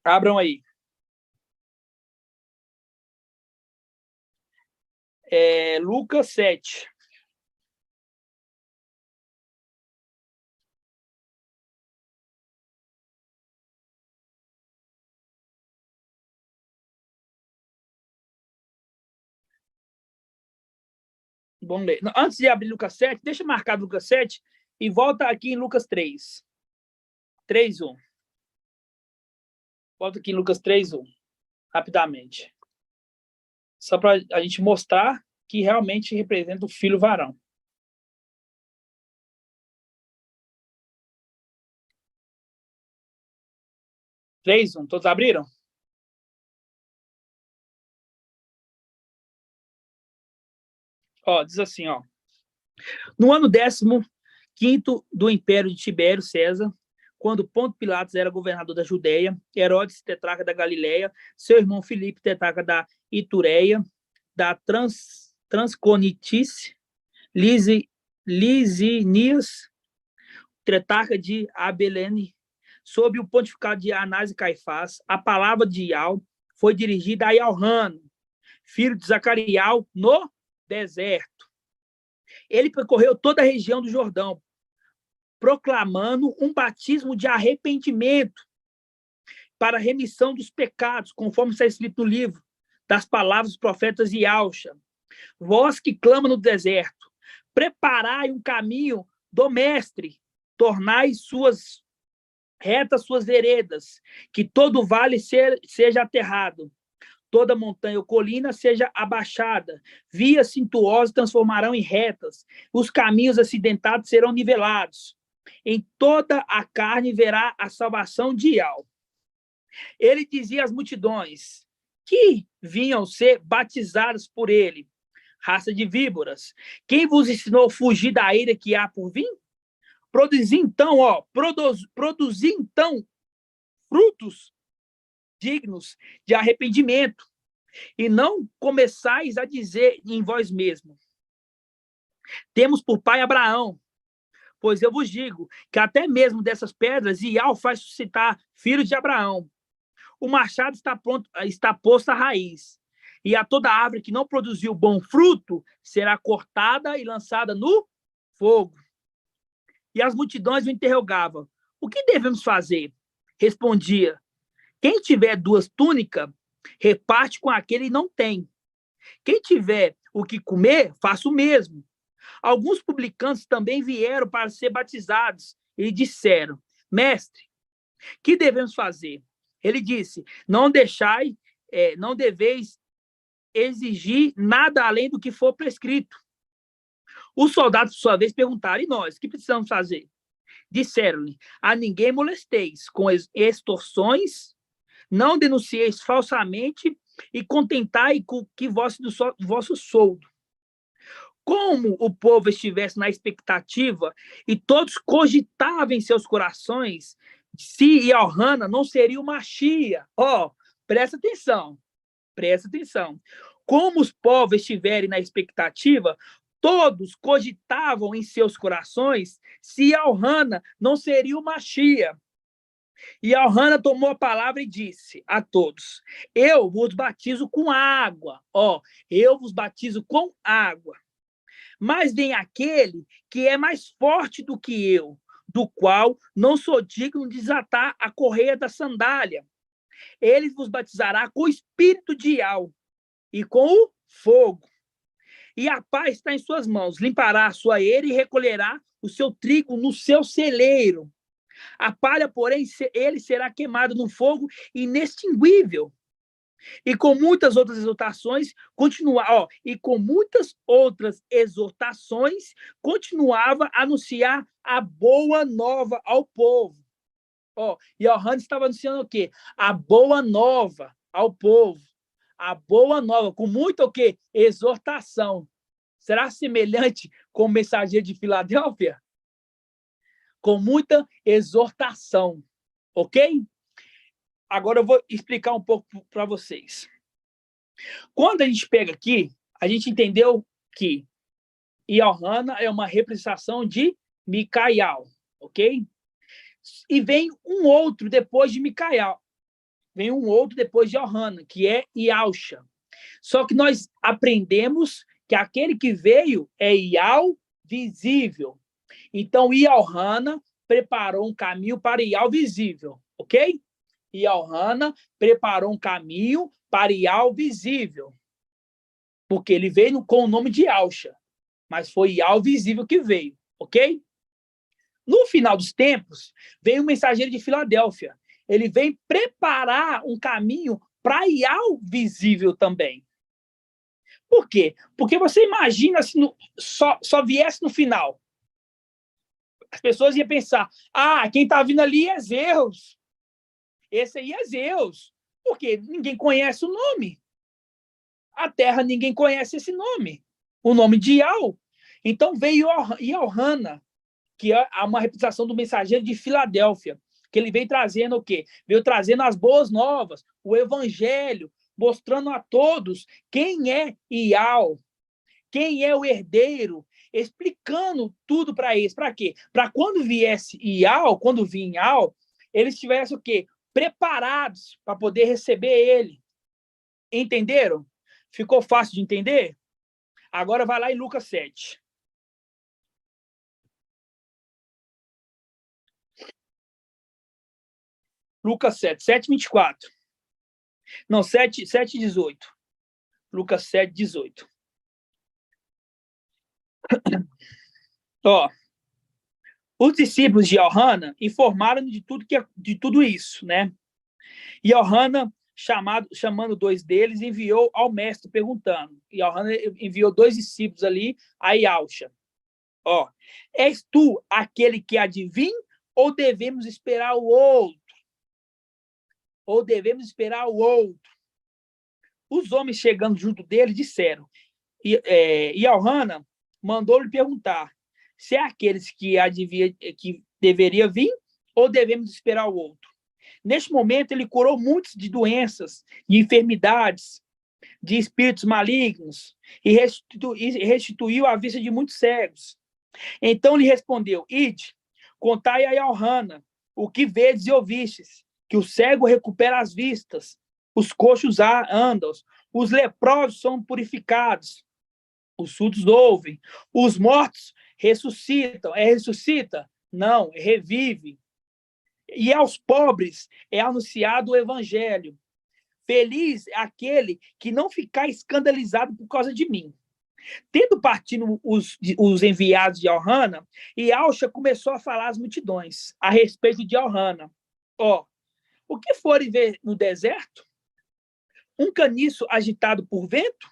[SPEAKER 2] Abram aí. Lucas 7. Vamos ler. Antes de abrir Lucas 7, deixa eu marcar Lucas 7 e volta aqui em Lucas 3. 3:1. Volta aqui em Lucas 3:1. Rapidamente. Só para a gente mostrar que realmente representa o filho varão. Três, todos abriram? Ó, diz assim, ó. No ano 15º do império de Tibério César, quando Ponto Pilatos era governador da Judeia, Herodes, tetrarca da Galileia, seu irmão Filipe, tetrarca da Itureia, da Transconitice, Lisinias, tetrarca de Abilene, sob o pontificado de Anás e Caifás, a palavra de Ial foi dirigida a Iohanna, filho de Zacariel, no deserto. Ele percorreu toda a região do Jordão, proclamando um batismo de arrependimento para a remissão dos pecados, conforme está escrito no livro das palavras dos profetas de Alcha. Vós que clama no deserto, preparai um caminho do mestre, tornai retas suas veredas, que todo vale seja aterrado, toda montanha ou colina seja abaixada, vias sinuosas transformarão em retas, os caminhos acidentados serão nivelados. Em toda a carne verá a salvação de Ial. Ele dizia às multidões que vinham ser batizadas por ele, raça de víboras. Quem vos ensinou a fugir da ira que há por vir? Produzi então frutos dignos de arrependimento, e não começais a dizer em vós mesmos: temos por pai Abraão, pois eu vos digo que até mesmo dessas pedras Ial faz suscitar filhos de Abraão. O machado está posto à raiz, e a toda árvore que não produziu bom fruto será cortada e lançada no fogo. E as multidões o interrogavam: o que devemos fazer? Respondia: quem tiver 2 túnicas, reparte com aquele que não tem. Quem tiver o que comer, faça o mesmo. Alguns publicanos também vieram para ser batizados e disseram: mestre, que devemos fazer? Ele disse: não deveis exigir nada além do que for prescrito. Os soldados, por sua vez, perguntaram: e nós, o que precisamos fazer? Disseram-lhe: a ninguém molesteis com extorsões, não denuncieis falsamente e contentai com que vosso soldo. Como o povo estivesse na expectativa e todos cogitavam em seus corações se Iohanna não seria o Machia. Presta atenção. Como os povos estiverem na expectativa, todos cogitavam em seus corações se Iohanna não seria o Machia. E Elrana tomou a palavra e disse a todos: eu vos batizo com água. Ó, eu vos batizo com água. Mas vem aquele que é mais forte do que eu, do qual não sou digno de desatar a correia da sandália. Ele vos batizará com o espírito de Al e com o fogo. E a paz está em suas mãos. Limpará a sua eira e recolherá o seu trigo no seu celeiro. A palha, porém, ele será queimado no fogo inextinguível. E com muitas outras exortações, continuava a anunciar a boa nova ao povo. E Johannes estava anunciando o quê? A boa nova ao povo. A boa nova, com muita o quê? Exortação. Será semelhante com o mensageiro de Filadélfia? Com muita exortação. Ok? Agora eu vou explicar um pouco para vocês. Quando a gente pega aqui, a gente entendeu que Elrana é uma representação de Micael, ok? E vem um outro depois de Micael. Vem um outro depois de Elrana, que é Iausha. Só que nós aprendemos que aquele que veio é Ial visível. Então, Elrana preparou um caminho para Ial visível, ok? E Elrana preparou um caminho para Ial visível. Porque ele veio com o nome de Iausha. Mas foi Ial visível que veio, ok? No final dos tempos, veio um mensageiro de Filadélfia. Ele vem preparar um caminho para Ial visível também. Por quê? Porque você imagina se só viesse no final. As pessoas iam pensar, quem está vindo ali é Zeus. Esse aí é Zeus. Porque ninguém conhece o nome. A terra, ninguém conhece esse nome. O nome de Ial. Então veio Elrana, que é uma representação do mensageiro de Filadélfia, que ele veio trazendo o quê? Veio trazendo as boas novas, o evangelho, mostrando a todos quem é Ial, quem é o herdeiro, explicando tudo para eles. Para quê? Para quando viesse Ial, quando vinha Ial, eles tivessem o quê? Preparados para poder receber ele. Entenderam? Ficou fácil de entender? Agora vai lá em Lucas 7. Lucas 7, 7:24. Não, 7:18. Lucas 7:18. Os discípulos de Elrana informaram de tudo isso, né? E Elrana, chamando 2 deles, enviou ao mestre perguntando. E Elrana enviou 2 discípulos ali a Iausha. És tu aquele que adivinha ou devemos esperar o outro? Os homens chegando junto dele disseram. E Elrana mandou-lhe perguntar se é aqueles que deveria vir ou devemos esperar o outro. Neste momento, ele curou muitos de doenças, de enfermidades, de espíritos malignos e restituiu a vista de muitos cegos. Então lhe respondeu: Ide, contai a Elrana o que vedes e ouvistes, que o cego recupera as vistas, os coxos andam, os leprosos são purificados, os surdos ouvem, os mortos ressuscitam. Ressuscita? Não, revive. E aos pobres é anunciado o evangelho. Feliz é aquele que não ficar escandalizado por causa de mim. Tendo partido os enviados de Elrana, Iausha começou a falar às multidões a respeito de Elrana. O que forem ver no deserto? Um caniço agitado por vento?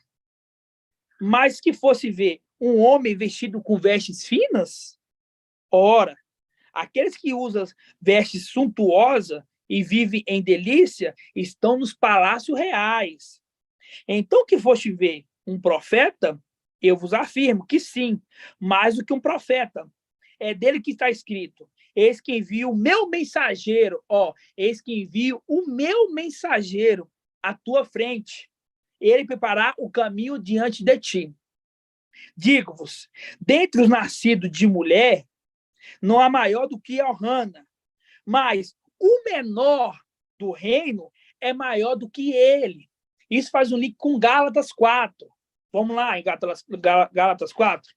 [SPEAKER 2] Mas que fosse ver um homem vestido com vestes finas? Ora, aqueles que usam vestes suntuosas e vivem em delícia estão nos palácios reais. Então, que foste ver um profeta? Eu vos afirmo que sim, mais do que um profeta. É dele que está escrito: eis que envio o meu mensageiro, eis que envio o meu mensageiro à tua frente. Ele preparar o caminho diante de ti. Digo-vos, dentre os nascidos de mulher, não há maior do que Elrana, mas o menor do reino é maior do que ele. Isso faz um link com Gálatas 4. Vamos lá, em Gálatas 4.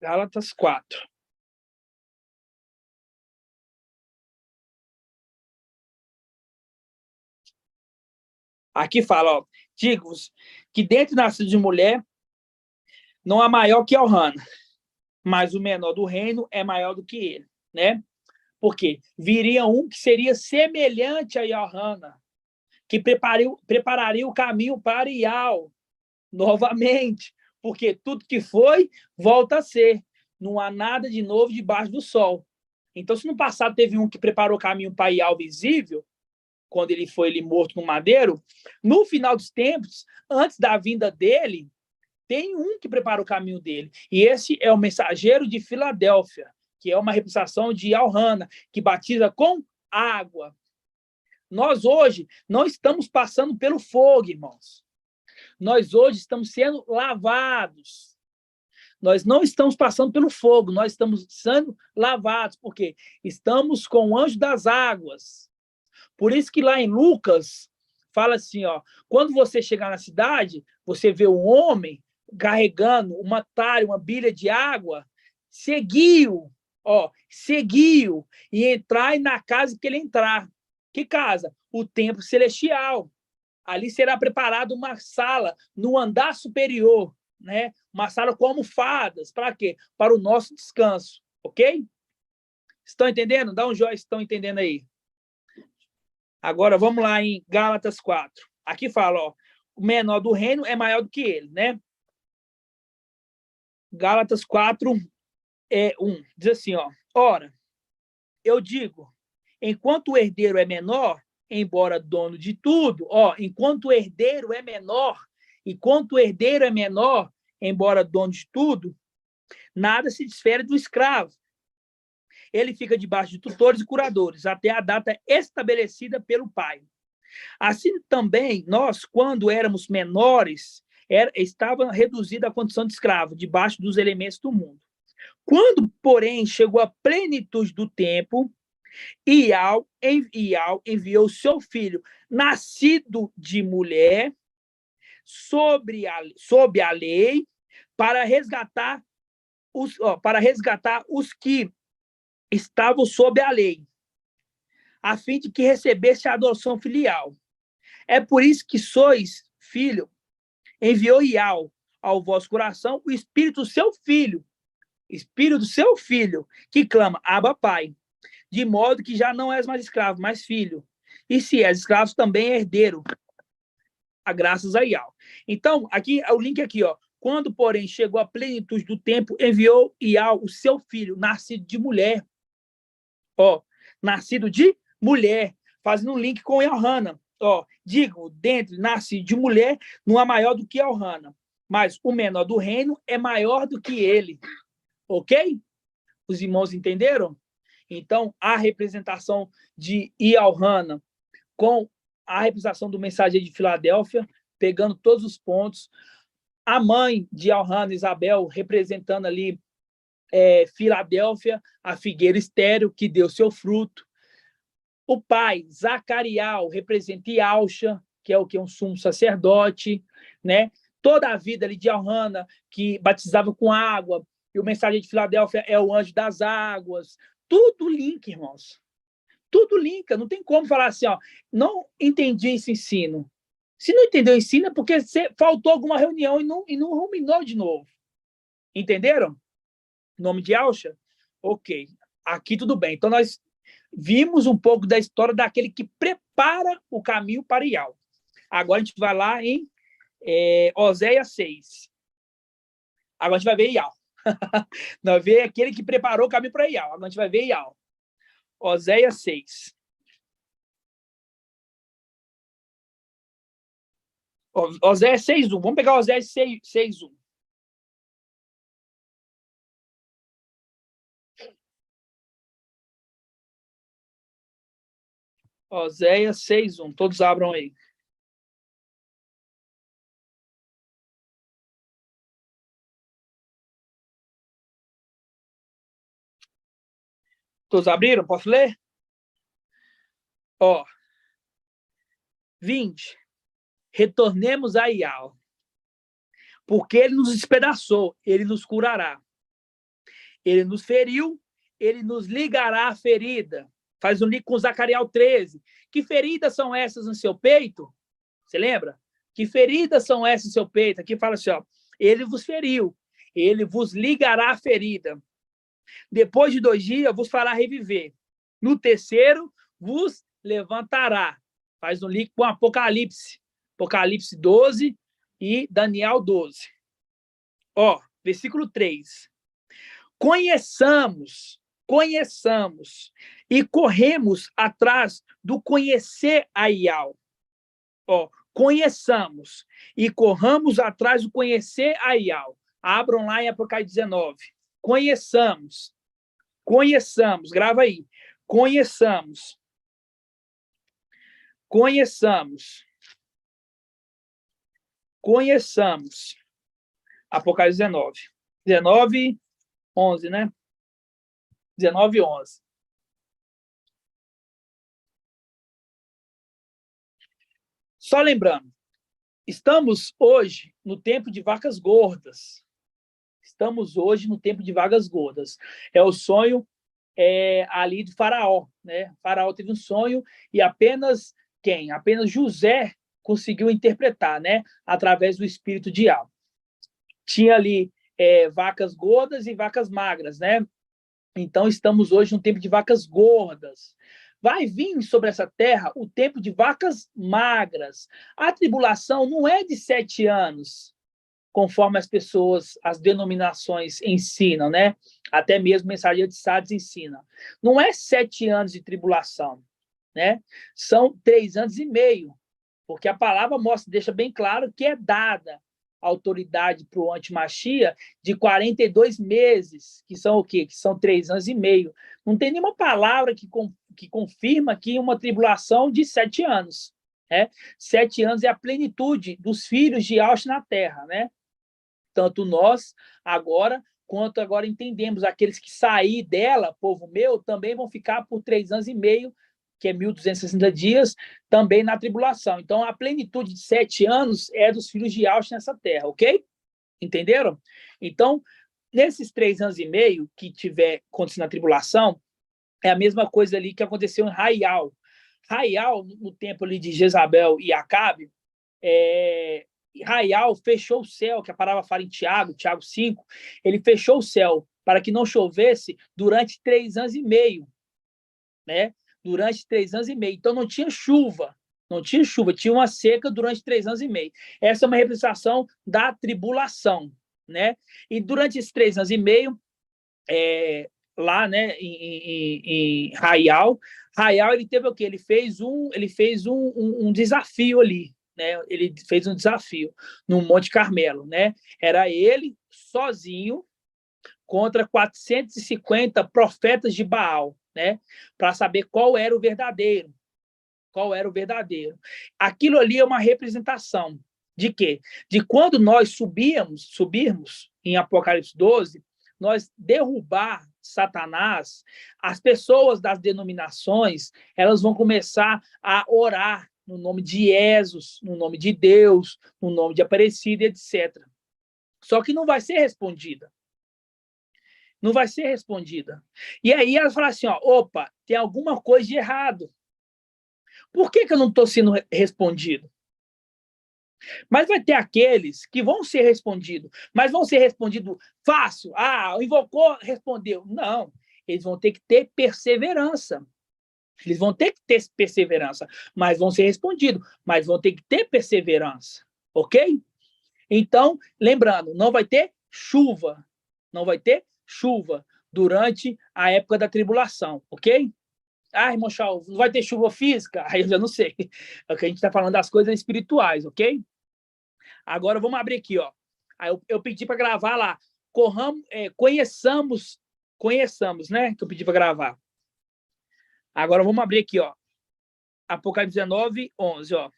[SPEAKER 2] Gálatas 4. Aqui fala, ó, digo-vos que dentro do nascido de mulher não há maior que Elrana, mas o menor do reino é maior do que ele, né? Porque viria um que seria semelhante a Elrana, que prepararia o caminho para Ial novamente, porque tudo que foi, volta a ser. Não há nada de novo debaixo do sol. Então, se no passado teve um que preparou o caminho para Ial visível, quando ele foi morto no madeiro, no final dos tempos, antes da vinda dele, tem um que prepara o caminho dele. E esse é o mensageiro de Filadélfia, que é uma representação de Elrana, que batiza com água. Nós hoje não estamos passando pelo fogo, irmãos. Nós hoje estamos sendo lavados. Nós não estamos passando pelo fogo, nós estamos sendo lavados, porque estamos com o anjo das águas. Por isso que lá em Lucas, fala assim, ó, quando você chegar na cidade, você vê um homem carregando uma talha, uma bilha de água, seguiu, e entrai na casa que ele entrar. Que casa? O templo celestial. Ali será preparada uma sala no andar superior, né? Uma sala com almofadas. Para quê? Para o nosso descanso, ok? Estão entendendo? Dá um joinha, estão entendendo aí. Agora, vamos lá em Gálatas 4. Aqui fala, ó, o menor do reino é maior do que ele, né? Gálatas 4, 1. Diz assim, ó, ora, eu digo, enquanto o herdeiro é menor, embora dono de tudo, enquanto o herdeiro é menor, embora dono de tudo, nada se difere do escravo. Ele fica debaixo de tutores e curadores, até a data estabelecida pelo pai. Assim também, nós, quando éramos menores, estava reduzida à condição de escravo, debaixo dos elementos do mundo. Quando, porém, chegou a plenitude do tempo, Ial enviou seu filho, nascido de mulher, sob a lei, para resgatar os que estavam sob a lei, a fim de que recebesse a adoção filial. É por isso que sois filho. Enviou Ial ao vosso coração o espírito do seu filho, que clama, Abba, Pai. De modo que já não és mais escravo, mas filho. E se és escravo, também é herdeiro, a graças a Ial. Então, aqui, o link aqui, ó. Quando, porém, chegou a plenitude do tempo, enviou Ial o seu filho, nascido de mulher. Nascido de mulher, fazendo um link com Elrana. Digo, dentro, nascido de mulher, não há maior do que Elrana, mas o menor do reino é maior do que ele. Ok? Os irmãos entenderam? Então, a representação de Elrana com a representação do mensageiro de Filadélfia, pegando todos os pontos. A mãe de Elrana, Isabel, representando ali Filadélfia, a figueira estéril que deu seu fruto. O pai, Zacariel, representa Ialcha, que é o que? Um sumo sacerdote, né? Toda a vida ali de Elrana, que batizava com água, e o mensageiro de Filadélfia é o anjo das águas. Tudo link, irmãos. Tudo linka. Não tem como falar assim, ó, não entendi esse ensino. Se não entendeu o ensino, é porque faltou alguma reunião e não ruminou de novo. Entenderam? Nome de Ialcha? Ok. Aqui tudo bem. Então, nós vimos um pouco da história daquele que prepara o caminho para Ial. Agora a gente vai lá em Oséias 6. Agora a gente vai ver Ial. Nós vemos aquele que preparou o caminho para Ial. Agora a gente vai ver Ial. Oséias 6. Oséias 6:1. Vamos pegar Oséias 6:1. Oséias 6:1. Todos abram aí. Todos abriram? Posso ler? Ó. 20. Retornemos a Ial, porque ele nos despedaçou, ele nos curará. Ele nos feriu, ele nos ligará a ferida. Faz um link com Zacariel 13. Que feridas são essas no seu peito? Você lembra? Que feridas são essas no seu peito? Aqui fala assim, ó, ele vos feriu, ele vos ligará a ferida. Depois de 2 dias vos fará reviver. No terceiro vos levantará. Faz um link com Apocalipse. Apocalipse 12 e Daniel 12. Ó, versículo 3. Conheçamos e corremos atrás do conhecer a Ial. Ó, conheçamos e corramos atrás do conhecer a Ial. Abram lá em Apocalipse 19. Conheçamos, grava aí. Conheçamos. Apocalipse 19. 19, 11, né? 19, 11. Só lembrando, estamos hoje no tempo de vacas gordas. É o sonho ali de Faraó, né? Faraó teve um sonho e apenas quem? Apenas José conseguiu interpretar, né? Através do espírito de Ial. Tinha ali vacas gordas e vacas magras, né? Então, estamos hoje no tempo de vacas gordas. Vai vir sobre essa terra o tempo de vacas magras. A tribulação não é de 7 anos, conforme as pessoas, as denominações ensinam, né? Até mesmo Mensageiro de Sardes ensina. Não é 7 anos de tribulação, né? São 3 anos e meio, porque a palavra deixa bem claro que é dada autoridade para o antimachia de 42 meses, que são o quê? Que são 3 anos e meio. Não tem nenhuma palavra que confirma aqui uma tribulação de 7 anos. Né? 7 anos é a plenitude dos filhos de Aush na terra. Né? Tanto nós, agora, quanto agora entendemos, aqueles que sair dela, povo meu, também vão ficar por 3 anos e meio, que é 1.260 dias, também na tribulação. Então, a plenitude de 7 anos é dos filhos de Aush nessa terra, ok? Entenderam? Então, nesses 3 anos e meio que tiver acontecendo na tribulação, é a mesma coisa ali que aconteceu em Raial. Raial, no tempo ali de Jezabel e Acabe, Raial fechou o céu, que a palavra fala em Tiago 5, ele fechou o céu para que não chovesse durante 3 anos e meio, né? Durante 3 anos e meio. Então, não tinha chuva, tinha uma seca durante 3 anos e meio. Essa é uma representação da tribulação, né? E durante esses 3 anos e meio, lá, né, em Raial, ele teve o quê? Ele fez um desafio ali, né? Ele fez um desafio no Monte Carmelo, né? Era ele sozinho contra 450 profetas de Baal, né? Para saber qual era o verdadeiro. Aquilo ali é uma representação de quê? De quando nós subirmos em Apocalipse 12, nós derrubar Satanás, as pessoas das denominações, elas vão começar a orar no nome de Jesus, no nome de Deus, no nome de Aparecida, etc. Só que não vai ser respondida. E aí elas falam assim, ó, opa, tem alguma coisa de errado. Por que eu não estou sendo respondido? Mas vai ter aqueles que vão ser respondidos, mas vão ser respondidos fácil. Invocou, respondeu. Não, eles vão ter que ter perseverança. Mas vão ser respondidos, mas vão ter que ter perseverança. Ok? Então, lembrando, não vai ter chuva durante a época da tribulação, ok? Irmão Charles, não vai ter chuva física? Aí eu já não sei. É que a gente está falando das coisas espirituais, ok? Agora vamos abrir aqui, ó. Aí eu pedi para gravar lá. Conheçamos, né? Que eu pedi para gravar. Agora vamos abrir aqui, ó. Apocalipse 19, 11, ó.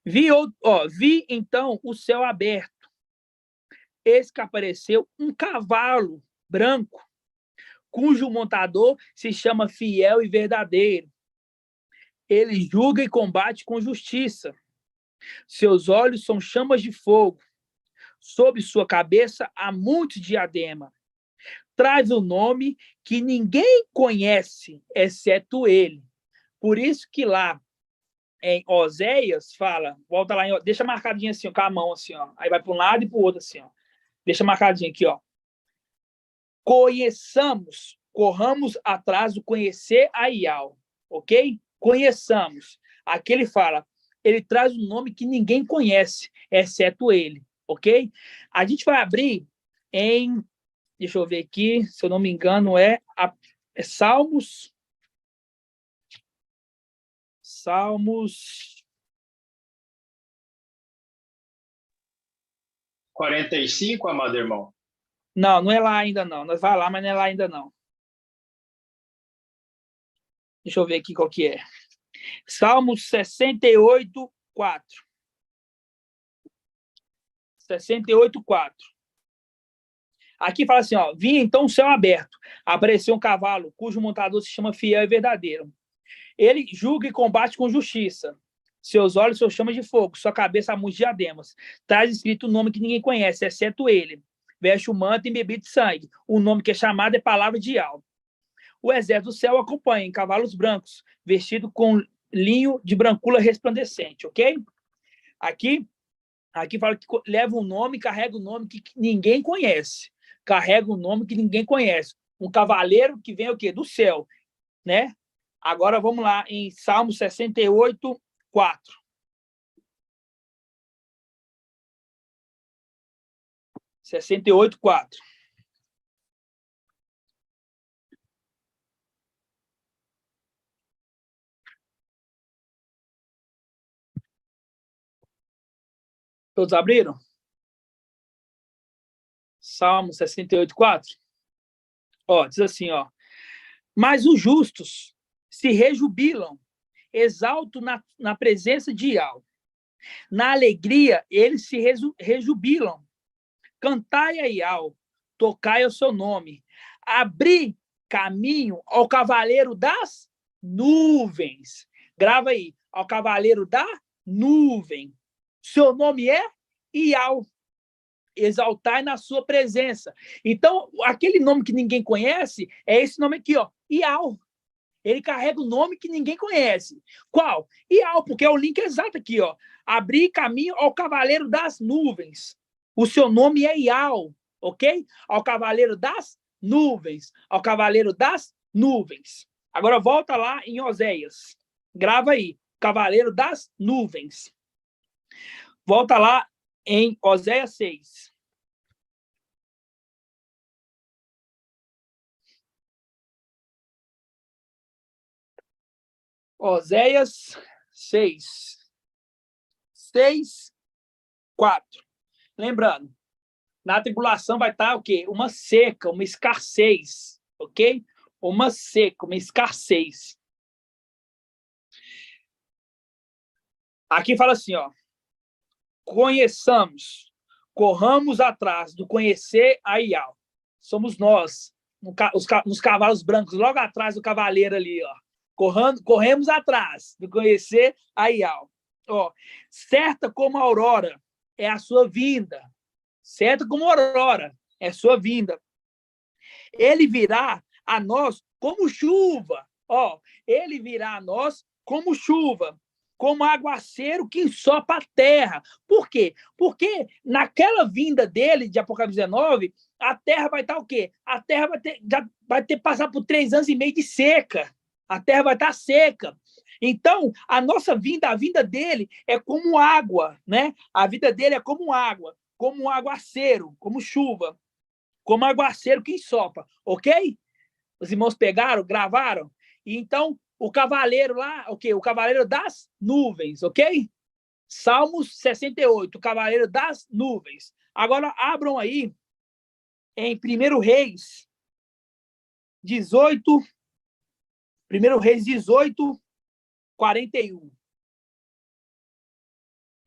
[SPEAKER 2] Vi então o céu aberto. Eis que apareceu um cavalo branco, cujo montador se chama fiel e verdadeiro. Ele julga e combate com justiça. Seus olhos são chamas de fogo. Sob sua cabeça há muitos diadema. Traz o nome que ninguém conhece, exceto ele. Por isso que lá em Oséias fala, volta lá, deixa marcadinho assim, ó, com a mão assim, ó. Aí vai para um lado e para o outro assim, ó. Deixa marcadinho aqui, ó. Conheçamos, corramos atrás do conhecer a Ial, ok? Conheçamos. Aqui ele fala, ele traz um nome que ninguém conhece, exceto ele, ok? A gente vai abrir em, deixa eu ver aqui, se eu não me engano, é Salmos
[SPEAKER 3] 45, amado irmão?
[SPEAKER 2] Não, não é lá ainda não. Nós vai lá, mas não é lá ainda não. Deixa eu ver aqui qual que é. Salmos 68, 4. 68, 4. Aqui fala assim, ó, vinha então o céu aberto, apareceu um cavalo, cujo montador se chama fiel e verdadeiro. Ele julga e combate com justiça. Seus olhos são chamas de fogo, sua cabeça há muitos diademas. Traz escrito um nome que ninguém conhece, exceto ele. Veste o manto embebido de sangue. O nome que é chamado é palavra de Ial. O exército do céu acompanha em cavalos brancos, vestido com linho de brancura resplandecente, ok? Aqui fala que leva um nome, carrega um nome que ninguém conhece. Carrega um nome que ninguém conhece. Um cavaleiro que vem o quê? Do céu, né? Agora vamos lá em Salmo 68, 4. Todos abriram? Salmo 68, 4. Ó, diz assim, ó. Mas os justos se rejubilam, exaltam na presença de Ial. Na alegria, eles se rejubilam. Cantai a Ial, tocai o seu nome. Abri caminho ao cavaleiro das nuvens. Grava aí, ao cavaleiro da nuvem. Seu nome é Ial. Exaltai na sua presença. Então, aquele nome que ninguém conhece é esse nome aqui, ó, Ial. Ele carrega o nome que ninguém conhece. Qual? Ial, porque é o link exato aqui, ó. Abrir caminho ao cavaleiro das nuvens. O seu nome é Ial, ok? Ao cavaleiro das nuvens. Ao cavaleiro das nuvens. Agora volta lá em Oséias. Grava aí. Cavaleiro das nuvens. Volta lá em Oséias 6. Oséias 6. 6, 4. Lembrando, na tribulação vai estar o quê? Uma seca, uma escassez, ok? Uma seca, uma escassez. Aqui fala assim, ó. Conheçamos, corramos atrás do conhecer a Ial. Somos nós, nos cavalos brancos, logo atrás do cavaleiro ali, ó. Corremos atrás do conhecer a Ial. Ó, certa como a aurora é a sua vinda. Certa como a aurora é a sua vinda. Ele virá a nós como chuva. Ó, ele virá a nós como chuva, como aguaceiro que ensopa a terra. Por quê? Porque naquela vinda dele, de Apocalipse 19, a terra vai estar o quê? A terra vai ter passar por 3 anos e meio de seca. A terra vai estar seca. Então, a nossa vinda, a vinda dele é como água, né? A vida dele é como água, como um aguaceiro, como chuva, como aguaceiro que ensopa, ok? Os irmãos pegaram, gravaram? E então, o cavaleiro lá, ok? O cavaleiro das nuvens, ok? Salmos 68, o cavaleiro das nuvens. Agora, abram aí em 1 Reis 18, 1 Reis 18, 41.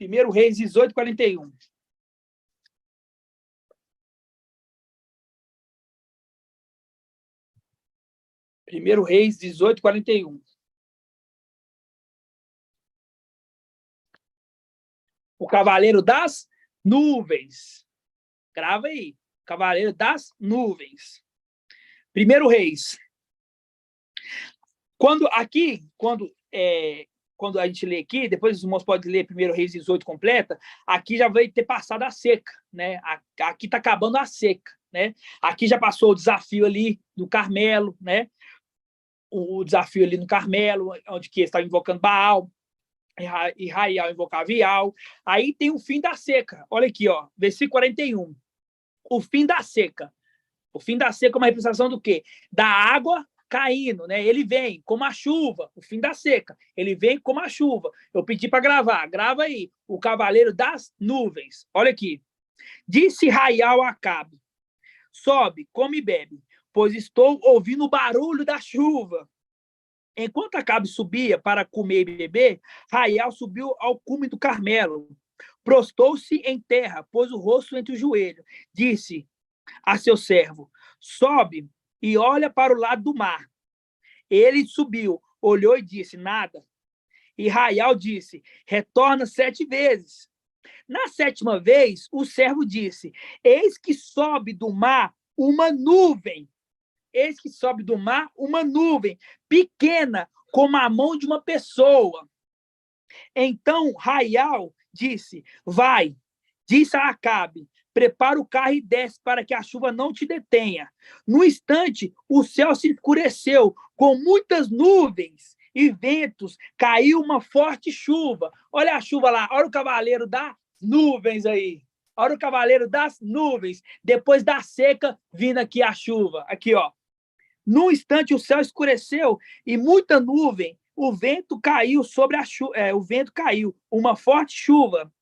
[SPEAKER 2] 1 Reis 18, 41. 1 Reis 18, 41. O cavaleiro das nuvens. Grava aí. Cavaleiro das nuvens. 1 Reis. Quando a gente lê aqui, depois os irmãos podem ler 1 Reis 18 completa, aqui já vai ter passado a seca, né? Aqui está acabando a seca, né? Aqui já passou o desafio ali do Carmelo, né? O desafio ali no Carmelo, onde que eles estavam invocando Baal, e Raial invocava Ial. Aí tem o fim da seca. Olha aqui, ó, versículo 41. O fim da seca. O fim da seca é uma representação do quê? Da água caindo, né? Ele vem como a chuva, o fim da seca. Ele vem como a chuva. Eu pedi para gravar. Grava aí. O cavaleiro das nuvens. Olha aqui. Disse Raial a Acabe: sobe, come e bebe, pois estou ouvindo o barulho da chuva. Enquanto Acabe subia para comer e beber, Raial subiu ao cume do Carmelo. Prostou-se em terra, pôs o rosto entre os joelhos. Disse a seu servo: sobe e olha para o lado do mar. Ele subiu, olhou e disse: nada. E Raial disse: retorna 7 vezes. Na 7ª vez, o servo disse: eis que sobe do mar uma nuvem. Eis que sobe do mar uma nuvem, pequena como a mão de uma pessoa. Então Raial disse: vai. Disse a Acabe: prepara o carro e desce para que a chuva não te detenha. No instante, o céu se escureceu com muitas nuvens e ventos. Caiu uma forte chuva. Olha a chuva lá, olha o cavaleiro das nuvens aí. Olha o cavaleiro das nuvens. Depois da seca, vindo aqui a chuva. Aqui, ó. No instante, o céu escureceu e muita nuvem. O vento caiu sobre a chuva. O vento caiu, uma forte chuva.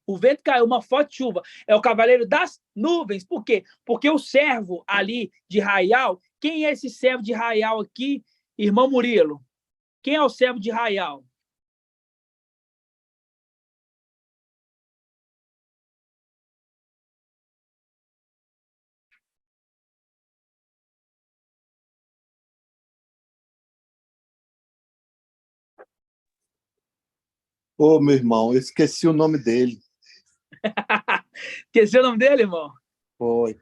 [SPEAKER 2] O vento caiu, uma forte chuva. É o cavaleiro das nuvens. Por quê? Porque o servo ali de Raial, quem é esse servo de Raial aqui, irmão Murilo? Quem é o servo de Raial?
[SPEAKER 12] Ô, meu irmão, eu esqueci o nome dele.
[SPEAKER 2] Esqueceu o nome dele, irmão?
[SPEAKER 12] Foi.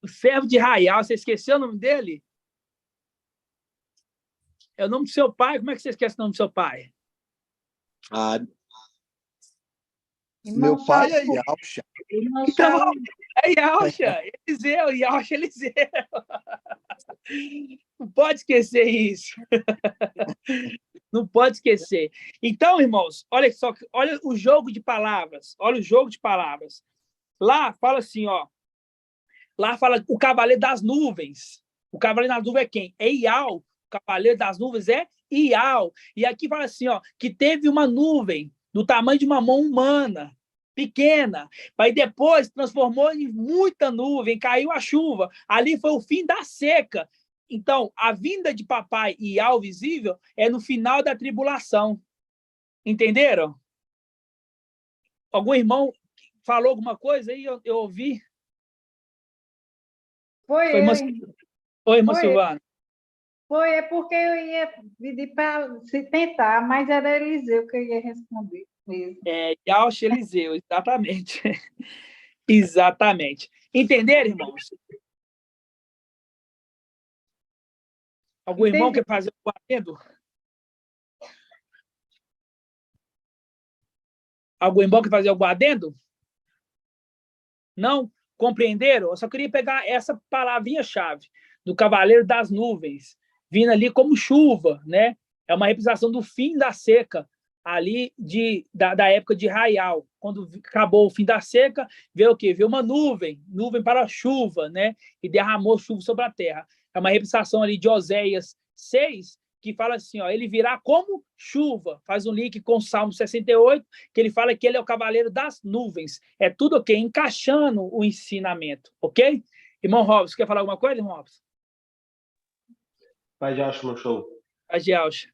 [SPEAKER 2] O servo de Raial, você esqueceu o nome dele? É o nome do seu pai? Como é que você esquece o nome do seu pai?
[SPEAKER 12] Ah, meu pai é Yalcha.
[SPEAKER 2] Então, é Yalcha, Eliseu, Yalcha Eliseu. Não pode esquecer isso. Não pode esquecer. Então, irmãos, olha só, olha o jogo de palavras. Olha o jogo de palavras. Lá fala assim, ó. Lá fala o cavaleiro das nuvens. O cavaleiro das nuvens é quem? É Ial. O cavaleiro das nuvens é Ial. E aqui fala assim, ó, que teve uma nuvem do tamanho de uma mão humana, pequena, mas depois transformou em muita nuvem, caiu a chuva. Ali foi o fim da seca. Então, a vinda de papai Ial visível é no final da tribulação. Entenderam? Algum irmão falou alguma coisa aí? Eu ouvi.
[SPEAKER 4] Foi
[SPEAKER 2] Oi, irmã Silvana.
[SPEAKER 4] Foi, é porque eu ia pedir para se tentar, mas era Eliseu que eu ia responder mesmo.
[SPEAKER 2] Yauch Eliseu, exatamente. Exatamente. Entenderam, irmãos? Algum irmão quer fazer o adendo? Algum irmão quer fazer algum adendo? Não? Compreenderam? Eu só queria pegar essa palavrinha-chave do cavaleiro das nuvens, vindo ali como chuva, né? É uma representação do fim da seca, ali da época de Raial. Quando acabou o fim da seca, veio o quê? Veio uma nuvem para a chuva, né? E derramou chuva sobre a terra. É uma representação ali de Oséias 6, que fala assim, ó, ele virá como chuva. Faz um link com o Salmo 68, que ele fala que ele é o cavaleiro das nuvens. É tudo o quê? Encaixando o ensinamento, ok? Irmão Robson, quer falar alguma coisa, irmão Robson?
[SPEAKER 10] Pai de Alcho, meu show.
[SPEAKER 2] Pai de Alcho.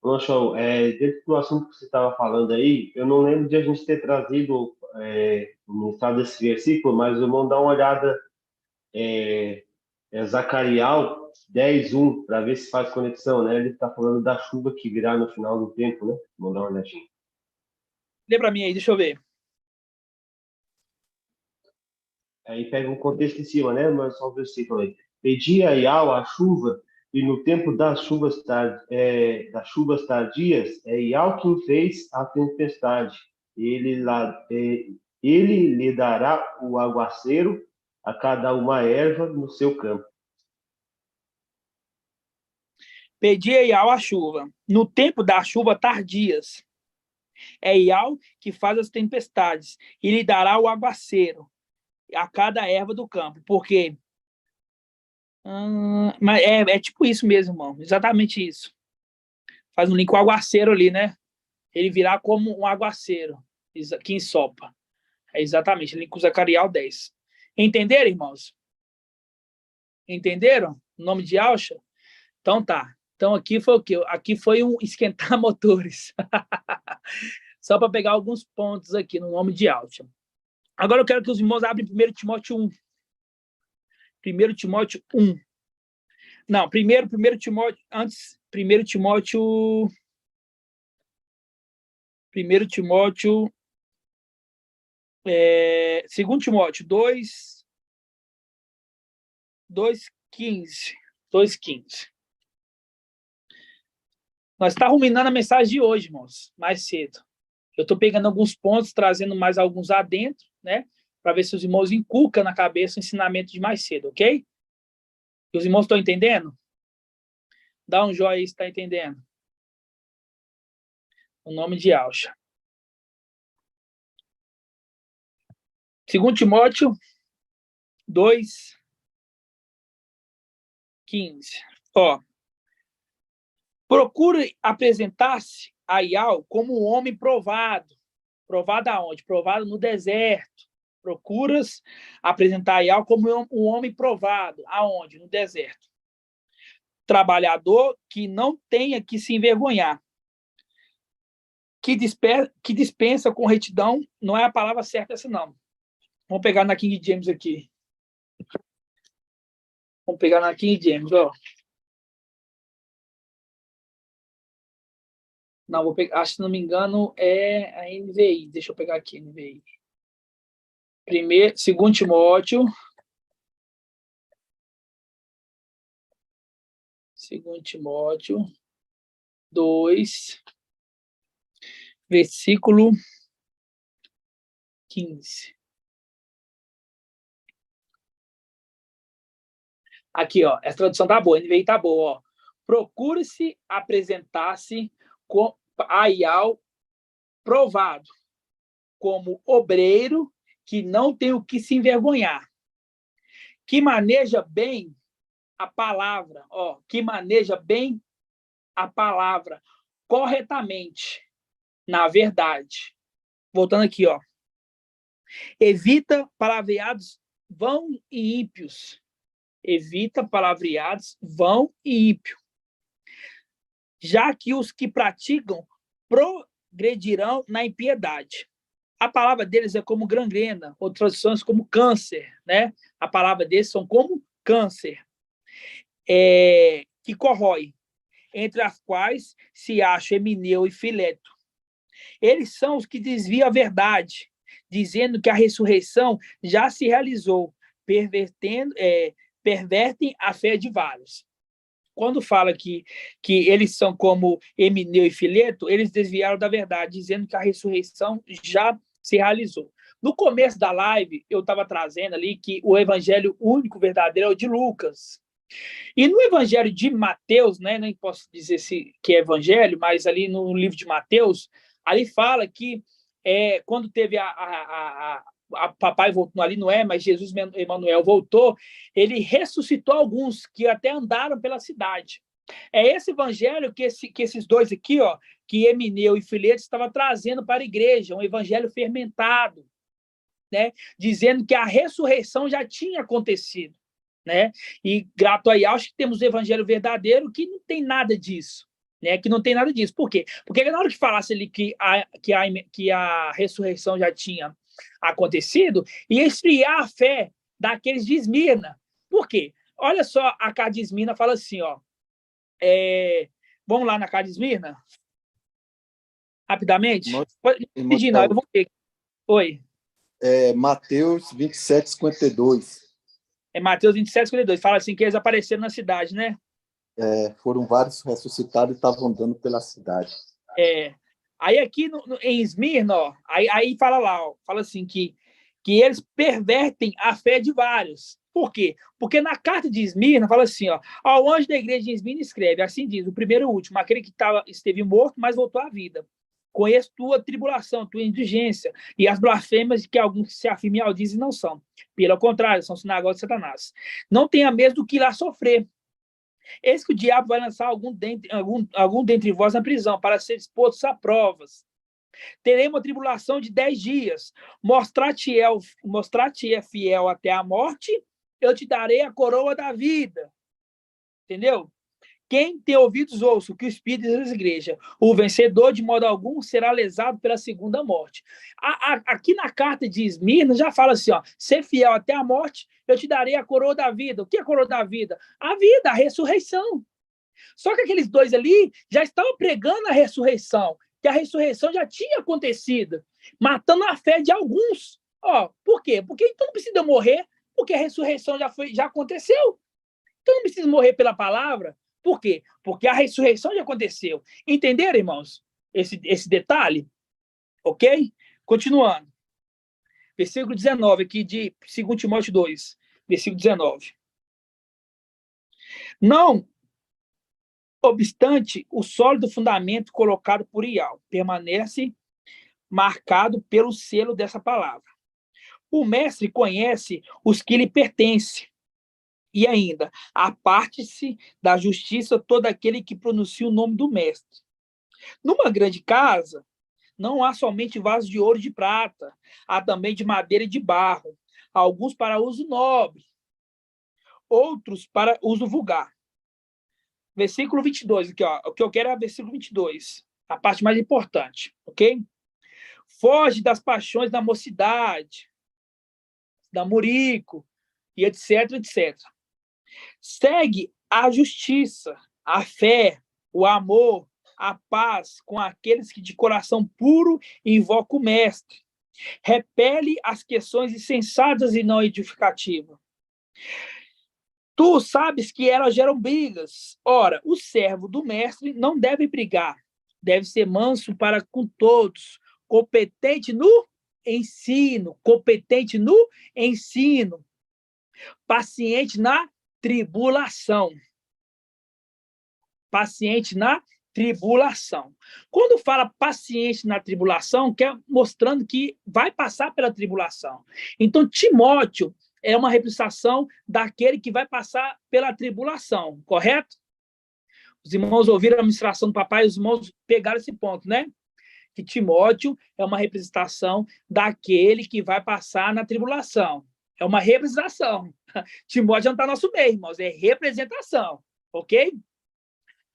[SPEAKER 10] Meu show, dentro do assunto que você estava falando aí, eu não lembro de a gente ter trazido no estado desse versículo, mas eu vou dar uma olhada Zacarial 10:1, para ver se faz conexão, né? Ele está falando da chuva que virá no final do tempo, né? Vamos dar uma olhadinha.
[SPEAKER 2] Lê para mim aí, deixa eu ver.
[SPEAKER 10] Aí pega um contexto em cima, né? Mas só o versículo aí. Pedi a Iau a chuva, e no tempo das chuvas tardias, é Iau quem fez a tempestade. Ele lhe dará o aguaceiro a cada uma erva no seu campo.
[SPEAKER 2] Pedi a Iau a chuva. No tempo da chuva tardias, é Iau que faz as tempestades, e lhe dará o aguaceiro a cada erva do campo. Porque mas é tipo isso mesmo, irmão. Exatamente isso. Faz um link com o aguaceiro ali, né? Ele virá como um aguaceiro que ensopa. É exatamente, link com Zacariel 10. Entenderam, irmãos? Entenderam? O nome de Alcha? Então tá. Então aqui foi o quê? Aqui foi um esquentar motores. Só para pegar alguns pontos aqui no nome de Alcha. Agora eu quero que os irmãos abrem 1 Timóteo 1. 1 Timóteo 1. Não, primeiro 1 Timóteo, antes, 1 Timóteo 2 Timóteo 2:15. 2:15. Nós estamos ruminando a mensagem de hoje, irmãos, mais cedo. Eu estou pegando alguns pontos, trazendo mais alguns adentro, né? Para ver se os irmãos inculcam na cabeça o ensinamento de mais cedo, ok? E os irmãos estão entendendo? Dá um joinha aí se está entendendo. O nome de Alcha. 2 Timóteo 2:15. Ó. Procure apresentar-se a Iau como um homem provado. Provado aonde? Provado no deserto. Procuras apresentar a Iau como um homem provado. Aonde? No deserto. Trabalhador que não tenha que se envergonhar. Que dispensa com retidão. Não é a palavra certa essa, não. Vamos pegar na King James aqui. Vamos pegar na King James, ó. Não, vou pegar, acho que, se não me engano, é a NVI. Deixa eu pegar aqui, NVI. 2 Timóteo. 2 Timóteo 2, versículo 15. Aqui, ó, essa tradução tá boa, a NVI tá boa, ó. Procure-se apresentar-se com a Iau provado, como obreiro que não tem o que se envergonhar, que maneja bem a palavra, ó, que maneja bem a palavra corretamente, na verdade. Voltando aqui, ó. Evita palavreados vão e ímpios. Evita palavreados vão e ímpios. Já que os que praticam progredirão na impiedade. A palavra deles é como gangrena, ou traduções como câncer, né? A palavra deles são como câncer, que corrói, entre as quais se acham Emineu e Fileto. Eles são os que desviam a verdade, dizendo que a ressurreição já se realizou, pervertem a fé de vários. Quando fala que eles são como Emineu e Fileto, eles desviaram da verdade, dizendo que a ressurreição já se realizou. No começo da live, eu estava trazendo ali que o evangelho único verdadeiro é o de Lucas. E no evangelho de Mateus, né, nem posso dizer que é evangelho, mas ali no livro de Mateus, ali fala que quando teve a papai voltou ali, não é, mas Jesus Emanuel voltou, ele ressuscitou alguns que até andaram pela cidade. É esse evangelho que esses dois aqui, ó, que Emineu e Fileto estavam trazendo para a igreja, um evangelho fermentado, né, dizendo que a ressurreição já tinha acontecido, né? E grato a Iau, acho que temos o evangelho verdadeiro que não tem nada disso, né? Que não tem nada disso. Por quê? Porque na hora que falasse ali que a ressurreição já tinha acontecido, ia esfriar a fé daqueles de Esmirna. Por quê? Olha só, a carta de Esmirna fala assim, ó. Vamos lá na carta de Esmirna? Rapidamente? Pode pedir, não, eu vou ver. Oi.
[SPEAKER 12] Mateus 27, 52.
[SPEAKER 2] É Mateus 27, 52. Fala assim que eles apareceram na cidade, né?
[SPEAKER 12] Foram vários ressuscitados e estavam andando pela cidade.
[SPEAKER 2] Aí aqui em Esmirna, ó, aí fala lá, ó, fala assim que eles pervertem a fé de vários. Por quê? Porque na carta de Esmirna fala assim, ó, ao anjo da igreja de Esmirna escreve, assim diz, o primeiro e o último, aquele que esteve morto, mas voltou à vida. Conheço tua tribulação, tua indigência e as blasfêmias de que alguns se afirmam e dizem não são. Pelo contrário, são sinagogas de Satanás. Não tenha medo do que irá sofrer. Eis que o diabo vai lançar algum dentre vós na prisão, para ser exposto a provas. Terei uma tribulação de 10 dias. Mostrar-te-é fiel até a morte, eu te darei a coroa da vida. Entendeu? Quem tem ouvidos, ouça o que o Espírito diz às igrejas. O vencedor, de modo algum, será lesado pela segunda morte. Aqui na carta de Esmirna já fala assim, ó, ser fiel até a morte, eu te darei a coroa da vida. O que é a coroa da vida? A vida, a ressurreição. Só que aqueles dois ali já estavam pregando a ressurreição, que a ressurreição já tinha acontecido, matando a fé de alguns. Ó, por quê? Porque então não precisa morrer, porque a ressurreição já aconteceu. Então não precisa morrer pela palavra. Por quê? Porque a ressurreição já aconteceu. Entenderam, irmãos? Esse detalhe? Ok? Continuando. Versículo 19 aqui de 2 Timóteo 2. Versículo 19. Não obstante, o sólido fundamento colocado por Ial permanece marcado pelo selo dessa palavra. O mestre conhece os que lhe pertencem. E ainda, aparte-se da justiça todo aquele que pronuncia o nome do mestre. Numa grande casa, não há somente vasos de ouro e de prata, há também de madeira e de barro, alguns para uso nobre, outros para uso vulgar. Versículo 22, aqui, ó, o que eu quero é o versículo 22, a parte mais importante, ok? Foge das paixões da mocidade, da murico, e etc, etc. Segue a justiça, a fé, o amor, a paz com aqueles que de coração puro invocam o mestre. Repele as questões insensatas e não edificativas. Tu sabes que elas geram brigas. Ora, o servo do mestre não deve brigar, deve ser manso para com todos, competente no ensino, paciente na tribulação. Paciente na tribulação. Quando fala paciente na tribulação, quer mostrando que vai passar pela tribulação. Então, Timóteo é uma representação daquele que vai passar pela tribulação, correto? Os irmãos ouviram a ministração do papai, os irmãos pegaram esse ponto, né? Que Timóteo é uma representação daquele que vai passar na tribulação. É uma representação. Timóteo não está no nosso meio, irmãos, é representação, ok?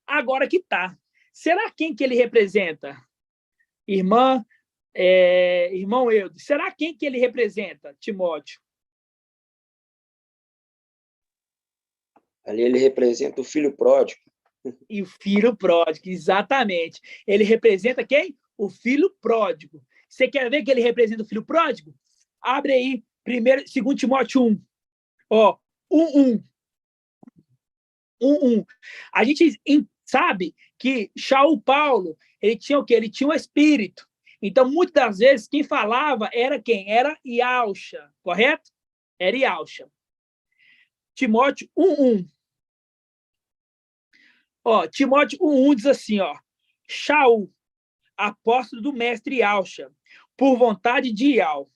[SPEAKER 2] Agora que tá. Será quem que ele representa? Irmão Eudes, será quem que ele representa, Timóteo?
[SPEAKER 11] Ali ele representa o filho pródigo.
[SPEAKER 2] E o filho pródigo, exatamente. Ele representa quem? O filho pródigo. Você quer ver que ele representa o filho pródigo? Abre aí, 2 Timóteo 1. Ó, 1:1. A gente sabe que Shaul Paulo, ele tinha o quê? Ele tinha um espírito. Então, muitas das vezes, quem falava era quem? Era Ialcha, correto? Era Ialcha. Timóteo 1:1. Ó, Timóteo 1:1 diz assim, ó, Shaul, apóstolo do mestre Ialcha, por vontade de Ial,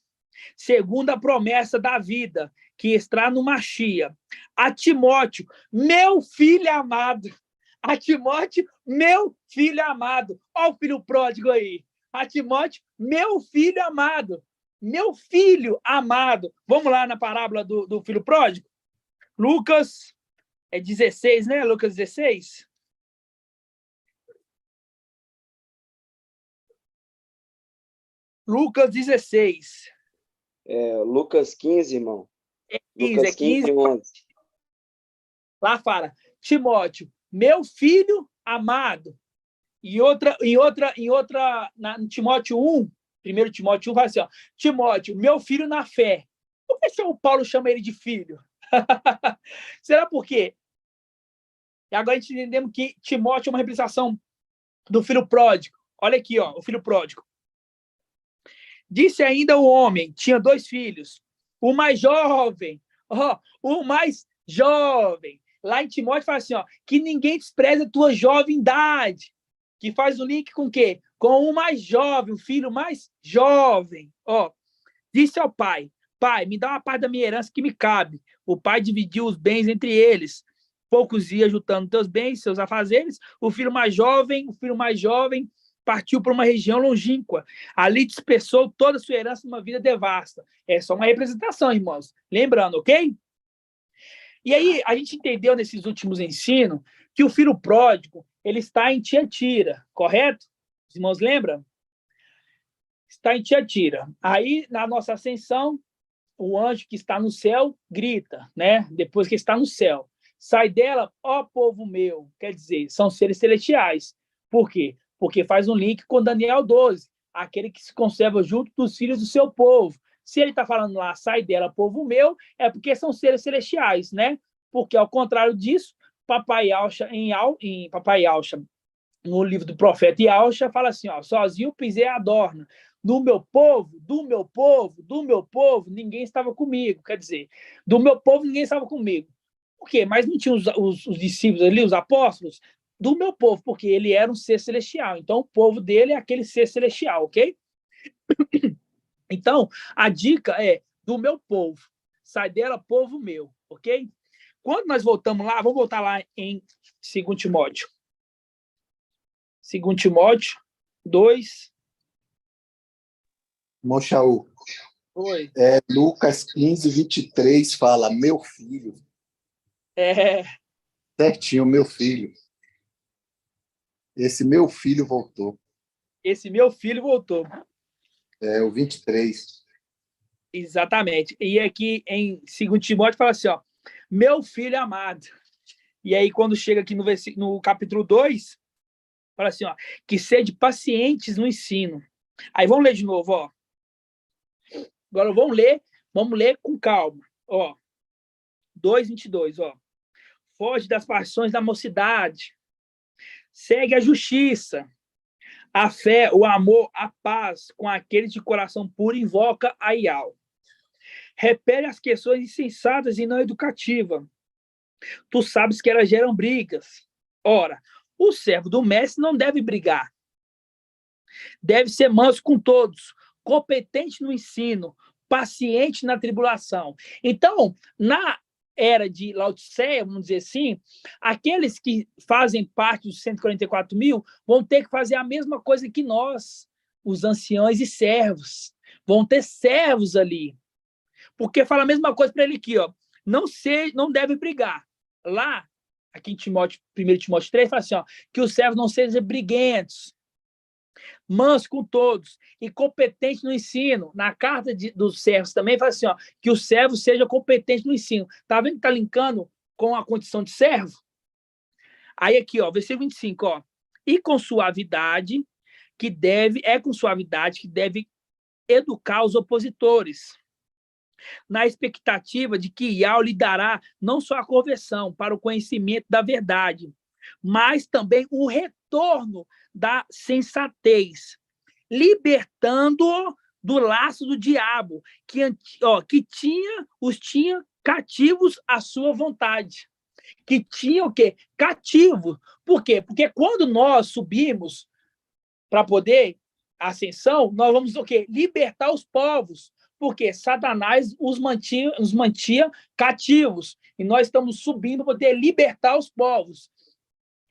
[SPEAKER 2] segundo a promessa da vida que está no Machia, a Timóteo, meu filho amado, a Timóteo, meu filho amado, ó o filho pródigo aí, a Timóteo, meu filho amado, vamos lá na parábola do filho pródigo, Lucas 16, né, Lucas 16, Lucas 16.
[SPEAKER 11] Lucas 15, irmão.
[SPEAKER 2] É 15,
[SPEAKER 11] Lucas
[SPEAKER 2] é 15.
[SPEAKER 11] 11.
[SPEAKER 2] Lá fala, Timóteo, meu filho amado. Em Timóteo 1, 1 Timóteo 1, fala assim, ó, Timóteo, meu filho na fé. Por que o Paulo chama ele de filho? Será por quê? E agora a gente entendemos que Timóteo é uma representação do filho pródigo. Olha aqui, ó, o filho pródigo. Disse ainda o homem, tinha 2 filhos. O mais jovem, o mais jovem. Lá em Timóteo fala assim, ó, que ninguém despreze a tua jovendade. Que faz o link com o quê? Com o mais jovem, o filho mais jovem. Ó, disse ao pai, pai, me dá uma parte da minha herança que me cabe. O pai dividiu os bens entre eles. Poucos dias juntando teus bens, seus afazeres. O filho mais jovem partiu para uma região longínqua. Ali dispersou toda a sua herança numa vida devasta. É só uma representação, irmãos. Lembrando, ok? E aí, a gente entendeu nesses últimos ensinos que o filho pródigo, ele está em Tiatira, correto? Os irmãos lembram? Está em Tiatira. Aí, na nossa ascensão, o anjo que está no céu grita, né? Depois que está no céu. Sai dela, ó povo meu. Quer dizer, são seres celestiais. Por quê? Porque faz um link com Daniel 12, aquele que se conserva junto dos filhos do seu povo. Se ele está falando lá, sai dela, povo meu, é porque são seres celestiais, né? Porque, ao contrário disso, Papai Yahshua, Papai Yahshua, no livro do profeta Yahshua, fala assim, ó, sozinho pisei a adorna. Do meu povo, ninguém estava comigo. Quer dizer, do meu povo, ninguém estava comigo. Por quê? Mas não tinha os discípulos ali, os apóstolos? Do meu povo, porque ele era um ser celestial. Então, o povo dele é aquele ser celestial, ok? Então, a dica é do meu povo. Sai dela, povo meu, ok? Quando nós voltamos lá, vamos voltar lá em 2 Timóteo. 2 Timóteo 2.
[SPEAKER 12] Mochaú.
[SPEAKER 2] Oi.
[SPEAKER 12] Lucas 15, 23 fala, meu filho. Certinho, meu filho. Esse meu filho voltou.
[SPEAKER 2] Esse meu filho voltou.
[SPEAKER 12] O 23.
[SPEAKER 2] Exatamente. E aqui em 2 Timóteo fala assim, ó, meu filho amado. E aí, quando chega aqui no capítulo 2, fala assim, ó, que sede pacientes no ensino. Aí vamos ler de novo, ó. Agora vamos ler com calma. Ó, 2:22, ó. Foge das paixões da mocidade. Segue a justiça, a fé, o amor, a paz com aqueles de coração puro invoca a Ial. Repele as questões insensatas e não educativas. Tu sabes que elas geram brigas. Ora, o servo do mestre não deve brigar. Deve ser manso com todos, competente no ensino, paciente na tribulação. Então, na era de Laodiceia, vamos dizer assim, aqueles que fazem parte dos 144 mil vão ter que fazer a mesma coisa que nós, os anciãos e servos. Vão ter servos ali. Porque fala a mesma coisa para ele aqui, ó. Não deve brigar. Lá, aqui em 1 Timóteo 3, fala assim, ó, que os servos não sejam briguentos, manso com todos e competente no ensino. Na carta dos servos também fala assim, ó, que o servo seja competente no ensino. Tá vendo que tá linkando com a condição de servo? Aí aqui, ó, versículo 25, ó. E com suavidade que deve educar os opositores, na expectativa de que Ial lhe dará não só a conversão para o conhecimento da verdade, mas também o retorno da sensatez, libertando-o do laço do diabo, que os tinha cativos à sua vontade. Que tinha o quê? Cativo. Por quê? Porque quando nós subimos para poder ascensão, nós vamos o quê? Libertar os povos. Porque Satanás os mantinha cativos. E nós estamos subindo para poder libertar os povos.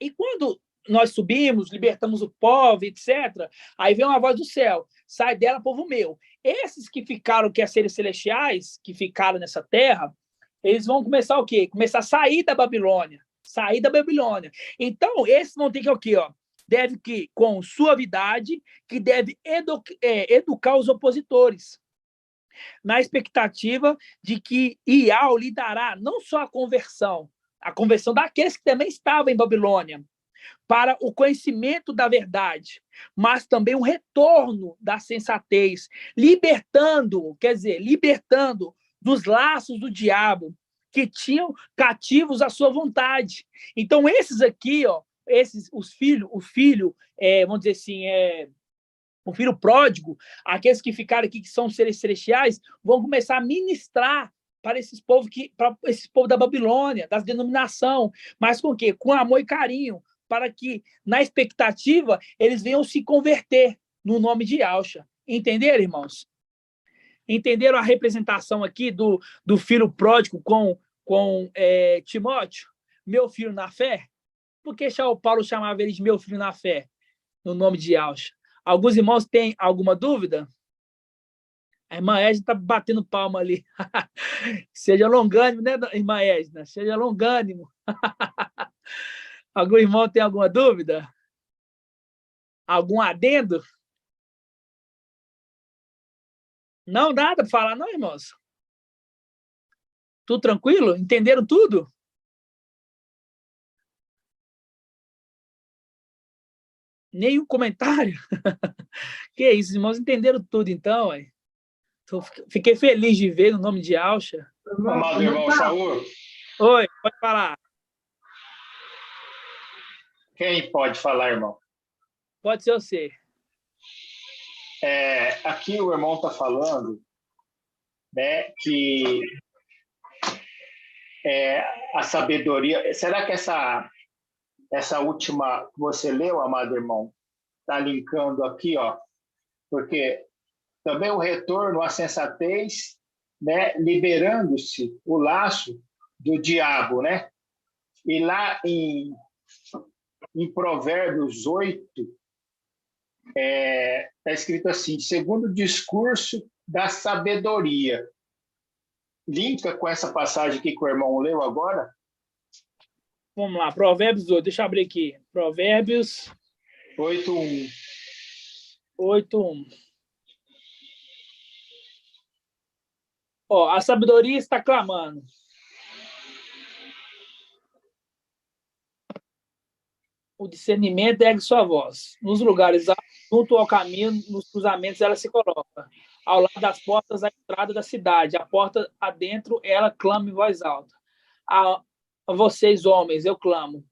[SPEAKER 2] E quando nós subimos, libertamos o povo, etc., aí vem uma voz do céu, sai dela, povo meu. Esses que ficaram, que é seres celestiais, que ficaram nessa terra, eles vão começar o quê? Começar a sair da Babilônia. Sair da Babilônia. Então, esses vão ter que o quê? Ó? Deve que, com suavidade, que deve educar os opositores, na expectativa de que Ial lhe dará não só a conversão, a conversão daqueles que também estavam em Babilônia, para o conhecimento da verdade, mas também um retorno da sensatez, libertando dos laços do diabo, que tinham cativos à sua vontade. Então, esses aqui, ó, vamos dizer assim, o filho pródigo, aqueles que ficaram aqui, que são seres celestiais, vão começar a ministrar para esse povo da Babilônia, das denominação, mas com o quê? Com amor e carinho, para que, na expectativa, eles venham se converter no nome de Yahshua. Entenderam, irmãos? Entenderam a representação aqui do filho pródigo com Timóteo? Meu filho na fé? Por que Paulo chamava ele de meu filho na fé? No nome de Yahshua. Alguns irmãos têm alguma dúvida? A irmã Edna está batendo palma ali. Seja longânimo, né, irmã Edna? Seja longânimo. Algum irmão tem alguma dúvida? Algum adendo? Não, nada para falar, não, irmãos? Tudo tranquilo? Entenderam tudo? Nenhum comentário? Que isso, os irmãos entenderam tudo, então, ué. Fiquei feliz de ver no nome de Yahshua.
[SPEAKER 3] Amado irmão Shaul.
[SPEAKER 2] Oi, pode falar.
[SPEAKER 3] Quem pode falar, irmão?
[SPEAKER 2] Pode ser você.
[SPEAKER 3] Aqui o irmão está falando, né, que a sabedoria... Será que essa última que você leu, amado irmão, está linkando aqui, ó, porque também o retorno à sensatez, né, liberando-se o laço do diabo, né? E lá em Provérbios 8, está escrito assim, segundo o discurso da sabedoria. Linka com essa passagem aqui que o irmão leu agora?
[SPEAKER 2] Vamos lá, Provérbios 8, deixa eu abrir aqui. Provérbios
[SPEAKER 3] 8:1.
[SPEAKER 2] 8:1. Ó, a sabedoria está clamando. O discernimento ergue sua voz. Nos lugares altos, junto ao caminho, nos cruzamentos, ela se coloca. Ao lado das portas, à entrada da cidade. A porta adentro, ela clama em voz alta. A vocês, homens, eu clamo.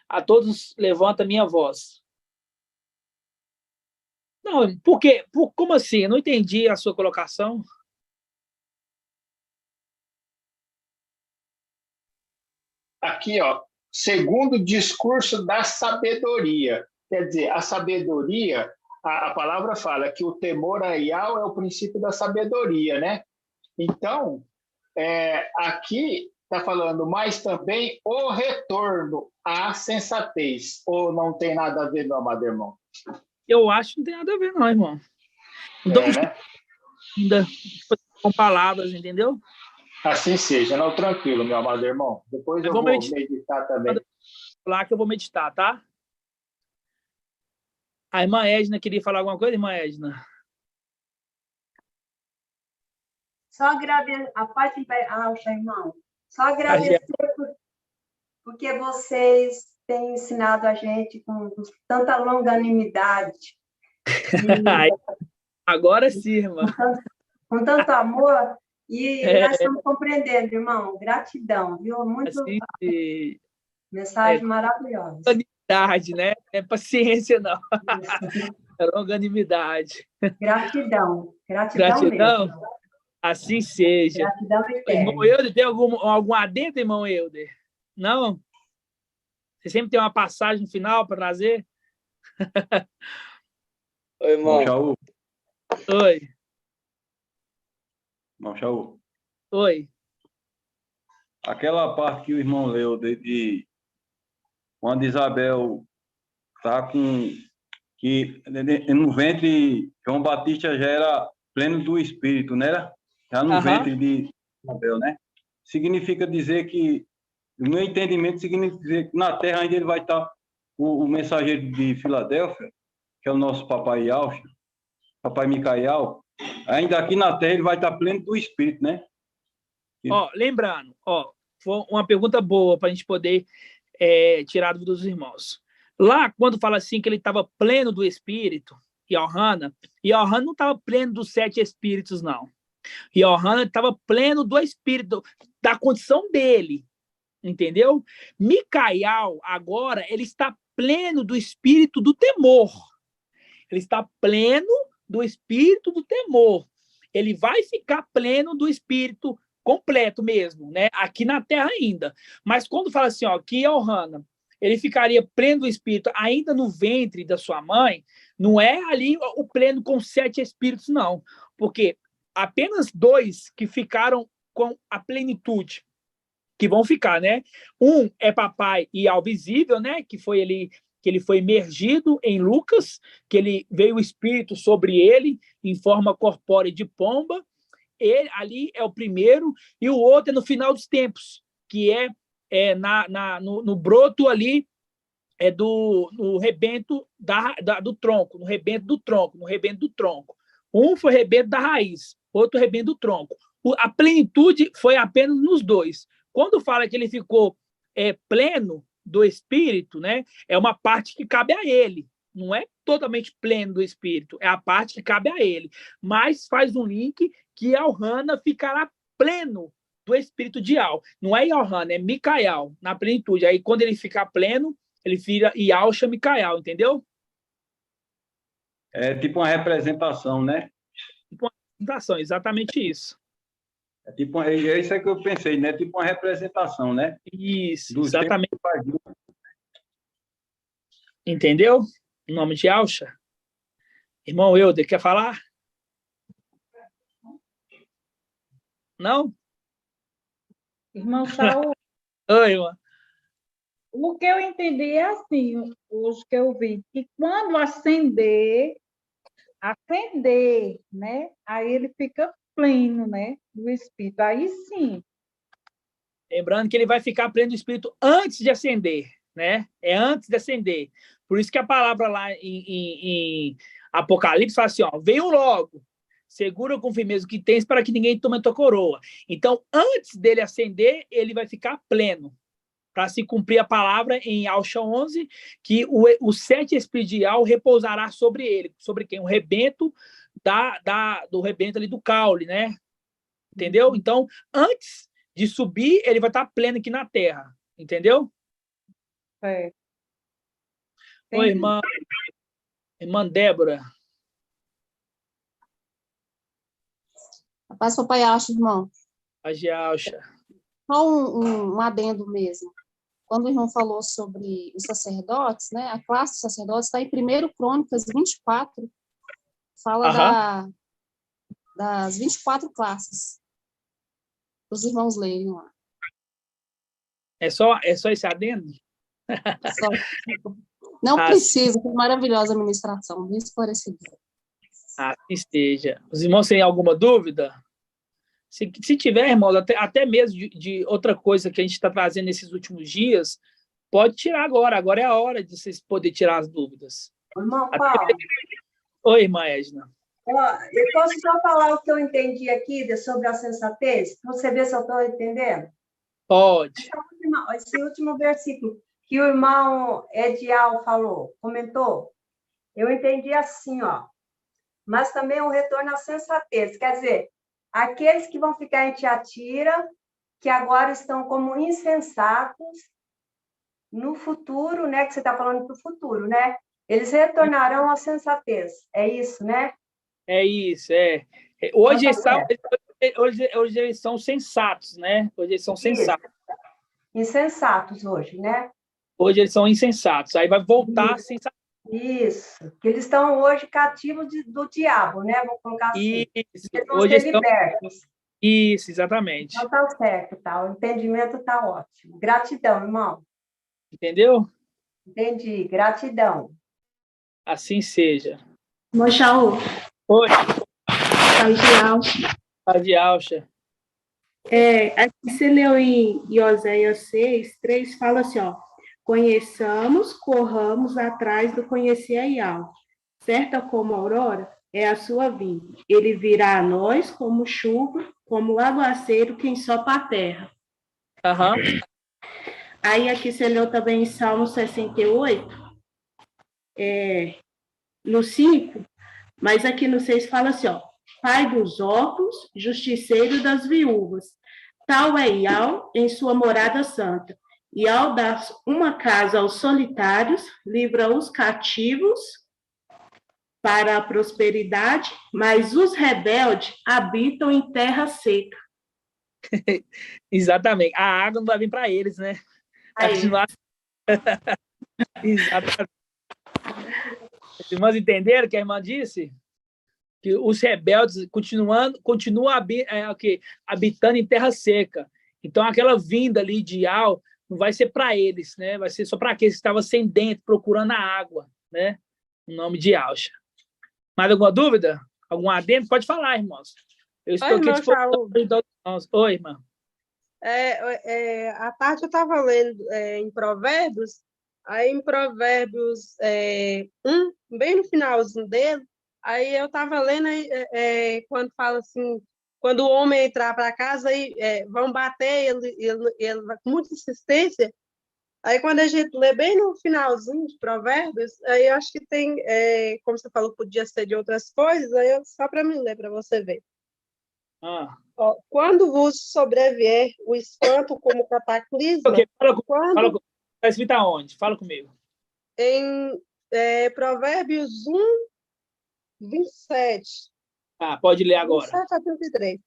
[SPEAKER 2] A todos, levanta minha voz. Não, por quê? Como assim? Eu não entendi a sua colocação.
[SPEAKER 3] Aqui, ó, segundo o discurso da sabedoria. Quer dizer, a sabedoria, a palavra fala que o temor a Yahweh é o princípio da sabedoria, né? Então, aqui está falando, mas também o retorno à sensatez. Ou não tem nada a ver, meu amado irmão?
[SPEAKER 2] Eu acho que não tem nada a ver, não, irmão. Então,
[SPEAKER 3] né?
[SPEAKER 2] ainda com palavras, entendeu?
[SPEAKER 3] Assim seja, não, tranquilo, meu amado irmão. Depois eu vou meditar também.
[SPEAKER 2] Lá que eu vou meditar, tá? A irmã Edna queria falar alguma coisa, irmã Edna?
[SPEAKER 4] Só agradecer, a paz imperial, irmão. Só agradecer porque vocês têm ensinado a gente com tanta longanimidade.
[SPEAKER 2] Agora sim, irmã.
[SPEAKER 4] Com tanto amor. E nós estamos compreendendo, irmão. Gratidão, viu? Muito
[SPEAKER 2] assim,
[SPEAKER 4] mensagem maravilhosa.
[SPEAKER 2] Longanimidade, né? Não é paciência, não. É longanimidade.
[SPEAKER 4] Gratidão. Gratidão mesmo.
[SPEAKER 2] Assim seja.
[SPEAKER 4] Gratidão
[SPEAKER 2] irmão Euder, tem algum adendo, irmão Euder? Não? Você sempre tem uma passagem no final para trazer?
[SPEAKER 11] Oi, irmão.
[SPEAKER 2] Oi.
[SPEAKER 13] Irmão Shaul.
[SPEAKER 2] Oi.
[SPEAKER 13] Aquela parte que o irmão leu de quando Isabel está com... que no ventre João Batista já era pleno do Espírito, né? Já no ventre de Isabel, né? Significa dizer que, no meu entendimento, significa dizer que na Terra ainda ele vai estar o mensageiro de Filadélfia, que é o nosso papai Yahshua, papai Micael, ainda aqui na Terra ele vai estar pleno do Espírito, né?
[SPEAKER 2] Ó, lembrando, ó, Foi uma pergunta boa para a gente poder tirar dúvida dos irmãos. Lá, quando fala assim que ele estava pleno do Espírito, Yohanan não estava pleno dos 7 Espíritos, não. Yohanan estava pleno do Espírito, da condição dele, entendeu? Micael, agora, ele está pleno do Espírito do temor. Ele está pleno do Espírito do temor. Ele vai ficar pleno do Espírito completo mesmo, né? Aqui na Terra ainda. Mas quando fala assim, ó, que Yohanan, ele ficaria pleno do Espírito ainda no ventre da sua mãe, não é ali o pleno com 7 Espíritos, não. Porque apenas 2 que ficaram com a plenitude, que vão ficar, né? Um é papai e ao visível, né? Que ele foi emergido em Lucas, que ele veio o Espírito sobre ele em forma corpórea de pomba. Ele ali é o primeiro, e o outro é no final dos tempos, que no broto ali, no rebento do tronco, no rebento do tronco. Um foi rebento da raiz, outro rebento do tronco. A plenitude foi apenas nos 2. Quando fala que ele ficou pleno do Espírito, né, é uma parte que cabe a ele. Não é totalmente pleno do Espírito, é a parte que cabe a ele. Mas faz um link que Yohanan ficará pleno do Espírito de Al. Não é Yohanan, é Micael, na plenitude. Aí, quando ele ficar pleno, ele vira Yalcha Micael, entendeu?
[SPEAKER 13] É tipo uma representação, né?
[SPEAKER 2] Tipo uma representação, exatamente isso.
[SPEAKER 13] É isso que eu pensei, né? Tipo uma representação, né?
[SPEAKER 2] Isso, exatamente. Entendeu? Em nome de Yalcha. Irmão Euder, quer falar? Não?
[SPEAKER 5] Irmão Saul.
[SPEAKER 2] Oi, irmã.
[SPEAKER 5] O que eu entendi é assim, hoje que eu vi, que quando acender, né? Aí ele fica pleno, né? Do Espírito. Aí sim.
[SPEAKER 2] Lembrando que ele vai ficar pleno do Espírito antes de acender, né? É antes de acender. Por isso que a palavra lá em Apocalipse fala assim, ó, venham logo, segura com firmeza o que tens para que ninguém tome a tua coroa. Então, antes dele acender, ele vai ficar pleno, para se cumprir a palavra em Yalcha 11, que o 7 espiritual repousará sobre ele. Sobre quem? O rebento do rebento ali do caule, né? Entendeu? Então, antes de subir, ele vai estar pleno aqui na terra. Entendeu?
[SPEAKER 5] É.
[SPEAKER 2] Oi, irmã. Irmã Débora.
[SPEAKER 14] Paz, papai Yalcha, irmão.
[SPEAKER 2] Paz de Yalcha.
[SPEAKER 14] Só um adendo mesmo. Quando o irmão falou sobre os sacerdotes, né, a classe dos sacerdotes está em 1 Crônicas 24, fala das 24 classes. Os irmãos lerem lá.
[SPEAKER 2] É só esse adendo?
[SPEAKER 14] Só. Não precisa, foi maravilhosa a ministração, bem esclarecedora.
[SPEAKER 2] Assim esteja. Os irmãos têm alguma dúvida? Se tiver, irmãos, até mesmo de outra coisa que a gente está trazendo nesses últimos dias, pode tirar agora. Agora é a hora de vocês poderem tirar as dúvidas.
[SPEAKER 15] Irmão Paulo.
[SPEAKER 2] Oi, irmã Edna.
[SPEAKER 15] Eu posso só falar o que eu entendi aqui sobre a sensatez? Para você ver se eu estou entendendo?
[SPEAKER 2] Pode.
[SPEAKER 15] Esse último versículo que o irmão Edial comentou, eu entendi assim, ó. Mas também o retorno à sensatez. Quer dizer, aqueles que vão ficar em Tiatira, que agora estão como insensatos, no futuro, né? Que você está falando para o futuro, né? Eles retornarão à sensatez. É isso, né?
[SPEAKER 2] É isso, é. Hoje eles são sensatos, né? Hoje eles são sensatos.
[SPEAKER 15] Insensatos hoje, né?
[SPEAKER 2] Hoje eles são insensatos. Aí vai voltar a sensato.
[SPEAKER 15] Isso. Que eles estão hoje cativos do diabo, né? Vou colocar assim.
[SPEAKER 2] Isso.
[SPEAKER 15] Eles vão
[SPEAKER 2] Hoje
[SPEAKER 15] ser libertos.
[SPEAKER 2] Isso, exatamente.
[SPEAKER 15] Então tá certo, tá? O entendimento tá ótimo. Gratidão, irmão.
[SPEAKER 2] Entendeu?
[SPEAKER 15] Entendi. Gratidão.
[SPEAKER 2] Assim seja.
[SPEAKER 4] Mochaú.
[SPEAKER 2] Oi.
[SPEAKER 4] Paz
[SPEAKER 2] de Alcha.
[SPEAKER 4] Aqui você leu em Oséias 6, 3, fala assim, ó. Conheçamos, corramos atrás do conhecer a Yahweh. Certa como a aurora é a sua vinda. Ele virá a nós como chuva, como aguaceiro que ensopa a terra.
[SPEAKER 2] Aham.
[SPEAKER 4] Aí aqui você leu também em Salmo 68, no 5, mas aqui no 6 fala assim, ó, pai dos órfãos, justiceiro das viúvas, tal é Iau em sua morada santa. Iau dá uma casa aos solitários, livra os cativos para a prosperidade, mas os rebeldes habitam em terra seca.
[SPEAKER 2] Exatamente. A água não vai vir para eles, né? Vai continuar. Exatamente. Os irmãos entenderam o que a irmã disse? Que os rebeldes continuam habitando em terra seca. Então, aquela vinda ali de Iau não vai ser para eles, né? Vai ser só para aqueles que estavam sedentos, procurando a água, né? No nome de Yahshua. Mais alguma dúvida? Algum adendo? Pode falar, irmãos. Eu estou aqui disponível. Oi, irmã.
[SPEAKER 16] À tarde eu estava lendo em Provérbios, aí em Provérbios 1, bem no finalzinho dele, aí eu estava lendo quando fala assim, quando o homem entrar para casa, aí, vão bater ele com muita insistência. Aí quando a gente lê bem no finalzinho de Provérbios, aí eu acho que tem, como você falou, podia ser de outras coisas, aí só para me ler, para você ver. Ó, quando vos sobrevier o espanto como cataclisma...
[SPEAKER 2] Okay, fala, está escrito aonde? Fala comigo.
[SPEAKER 16] Em Provérbios 1, 27.
[SPEAKER 2] Pode ler agora.
[SPEAKER 16] 27 a 33.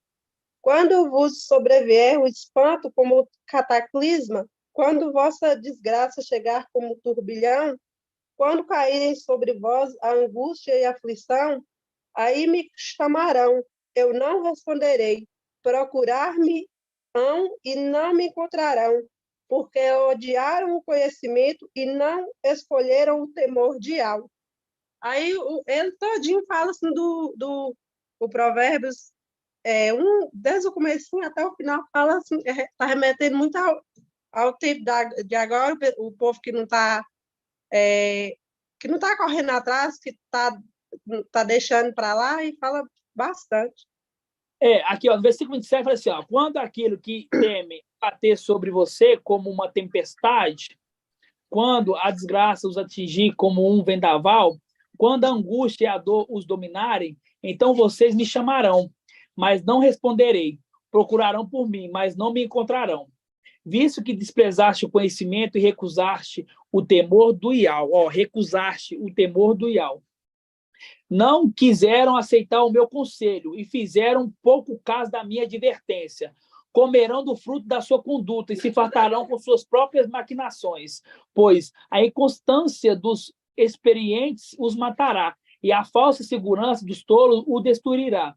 [SPEAKER 16] Quando vos sobrevier o espanto como cataclisma, quando vossa desgraça chegar como turbilhão, quando caírem sobre vós a angústia e a aflição, aí me chamarão, eu não responderei. Procurar-me-ão e não me encontrarão, porque odiaram o conhecimento e não escolheram o temor de Yahweh. Aí ele todinho fala assim do Provérbios desde o comecinho até o final, fala assim, está remetendo muito ao tempo de agora, o povo que não está correndo atrás, que está deixando para lá, e fala bastante.
[SPEAKER 2] Aqui, ó, no versículo 27, fala assim, ó, quando aquilo que teme bater sobre você como uma tempestade, quando a desgraça os atingir como um vendaval, quando a angústia e a dor os dominarem, então vocês me chamarão, mas não responderei. Procurarão por mim, mas não me encontrarão. Visto que desprezaste o conhecimento e recusaste o temor do Iau. Recusaste o temor do Iau. Não quiseram aceitar o meu conselho e fizeram pouco caso da minha advertência. Comerão do fruto da sua conduta e se fartarão com suas próprias maquinações, pois a inconstância dos experientes os matará e a falsa segurança dos tolos o destruirá.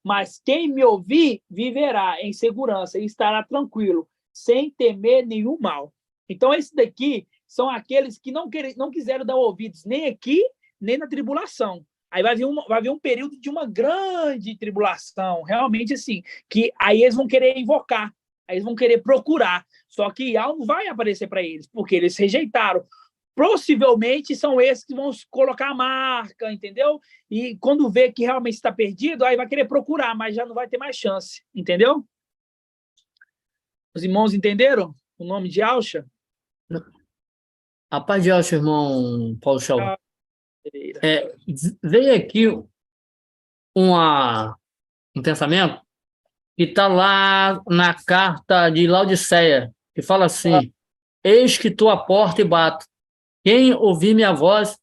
[SPEAKER 2] Mas quem me ouvir viverá em segurança e estará tranquilo, sem temer nenhum mal. Então, esses daqui são aqueles que não quiseram dar ouvidos nem aqui, nem na tribulação. Aí vai vir um período de uma grande tribulação, realmente assim, que aí eles vão querer invocar, aí eles vão querer procurar, só que Yahweh não vai aparecer para eles, porque eles rejeitaram. Possivelmente são esses que vão colocar a marca, entendeu? E quando vê que realmente está perdido, aí vai querer procurar, mas já não vai ter mais chance, entendeu? Os irmãos entenderam o nome de Yahshua?
[SPEAKER 7] A paz de Yahshua, irmão Paulo Chau. Veio aqui um pensamento que está lá na carta de Laodiceia, que fala assim, eis que estou à porta e bato. Quem ouvir minha voz,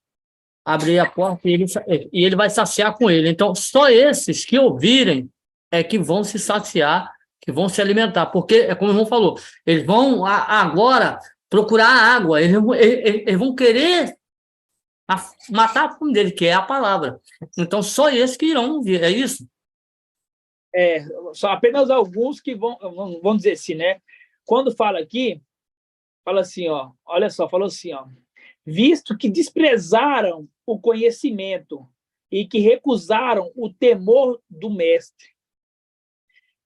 [SPEAKER 7] abrir a porta e ele vai saciar com ele. Então, só esses que ouvirem é que vão se saciar, que vão se alimentar. Porque, é como o irmão falou, eles vão agora procurar a água, eles vão querer matar a fome dele, que é a palavra. Então, só esses que irão ouvir, é isso?
[SPEAKER 2] Só apenas alguns que vão dizer assim, né? Quando fala aqui, fala assim, ó, olha só, falou assim, ó, visto que desprezaram o conhecimento e que recusaram o temor do mestre.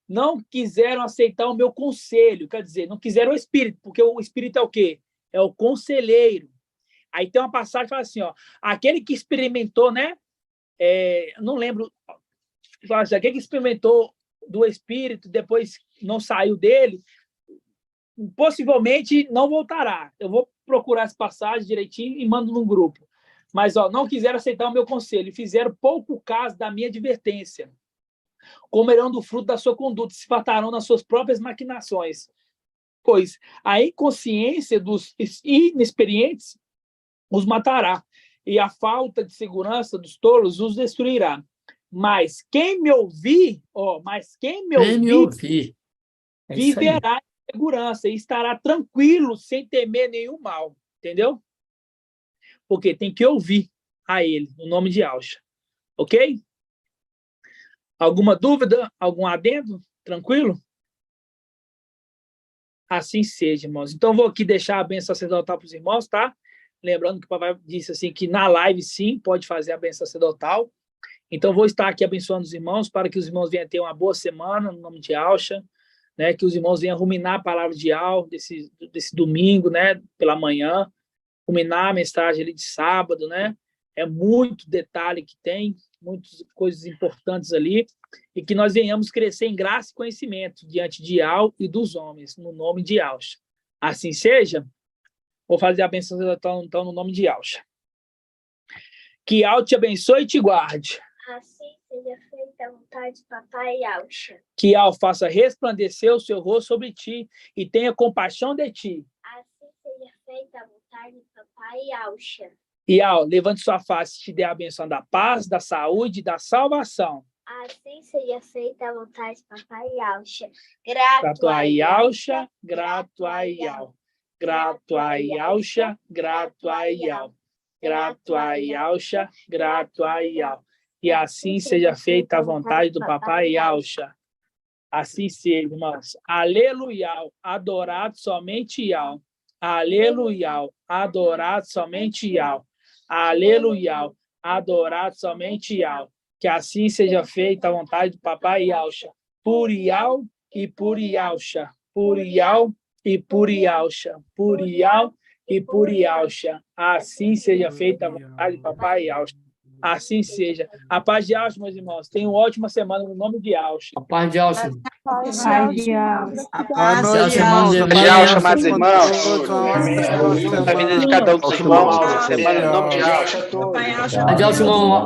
[SPEAKER 2] Não quiseram aceitar o meu conselho, quer dizer, não quiseram o Espírito, porque o Espírito é o quê? É o conselheiro. Aí tem uma passagem que fala assim, ó, aquele que experimentou, né? Não lembro, fala assim, aquele que experimentou do Espírito, depois não saiu dele, possivelmente não voltará. Eu vou procurar as passagens direitinho e mando no grupo. Mas não quiseram aceitar o meu conselho e fizeram pouco caso da minha advertência. Comerão do fruto da sua conduta, se fartarão nas suas próprias maquinações. Pois a inconsciência dos inexperientes os matará, e a falta de segurança dos tolos os destruirá. Mas quem me ouvir, viverá em segurança e estará tranquilo, sem temer nenhum mal. Entendeu? Porque tem que ouvir a ele, no nome de Yahshua. Ok? Alguma dúvida? Algum adendo? Tranquilo? Assim seja, irmãos. Então, vou aqui deixar a bênção sacerdotal para os irmãos, tá? Lembrando que o papai disse assim, que na live, sim, pode fazer a bênção sacerdotal. Então, vou estar aqui abençoando os irmãos, para que os irmãos venham ter uma boa semana, no nome de Yahshua, né? Que os irmãos venham ruminar a palavra de Yahweh desse domingo, né? Pela manhã, ruminar a mensagem ali de sábado, né? É muito detalhe que tem, muitas coisas importantes ali, e que nós venhamos crescer em graça e conhecimento diante de Yahweh e dos homens, no nome de Yahshua. Assim seja. Vou fazer a bênção então no nome de Yahshua. Que Yahweh te abençoe e te guarde.
[SPEAKER 17] Assim seja feita a vontade de papai Yahshua.
[SPEAKER 2] Que Yahweh faça resplandecer o seu rosto sobre ti e tenha compaixão de ti.
[SPEAKER 17] Assim seja feita a vontade de papai Yahshua.
[SPEAKER 2] E Yahweh, levante sua face e te dê a benção da paz, da saúde e da salvação.
[SPEAKER 17] Assim seja feita a vontade de papai Yahshua.
[SPEAKER 2] Grato a Yahshua, grato a Yahweh. Grato a Yahshua, grato a Yahweh. Grato a Yahshua, grato a Yahweh. E assim seja feita a vontade do papai Yahshua. Assim seja, irmãos. Aleluia, adorado somente Yahweh. Aleluia, adorado somente Yahweh. Aleluia, adorado somente Yahweh. Que assim seja feita a vontade do papai Yahshua. Por Yahweh e por Yahshua. Por Yahweh e por Yahshua. Por Yahweh e por Yahshua. Assim seja feita a vontade do papai Yahshua. Assim seja. A paz de Yahshua, meus irmãos. Tenham uma ótima semana no nome de Yahshua.
[SPEAKER 7] A paz de Yahshua.
[SPEAKER 1] A paz de Yahshua,
[SPEAKER 8] amados irmãos. A vida de cada um dos irmãos. Semana no nome de Yahshua.
[SPEAKER 7] A de Yahshua, irmão.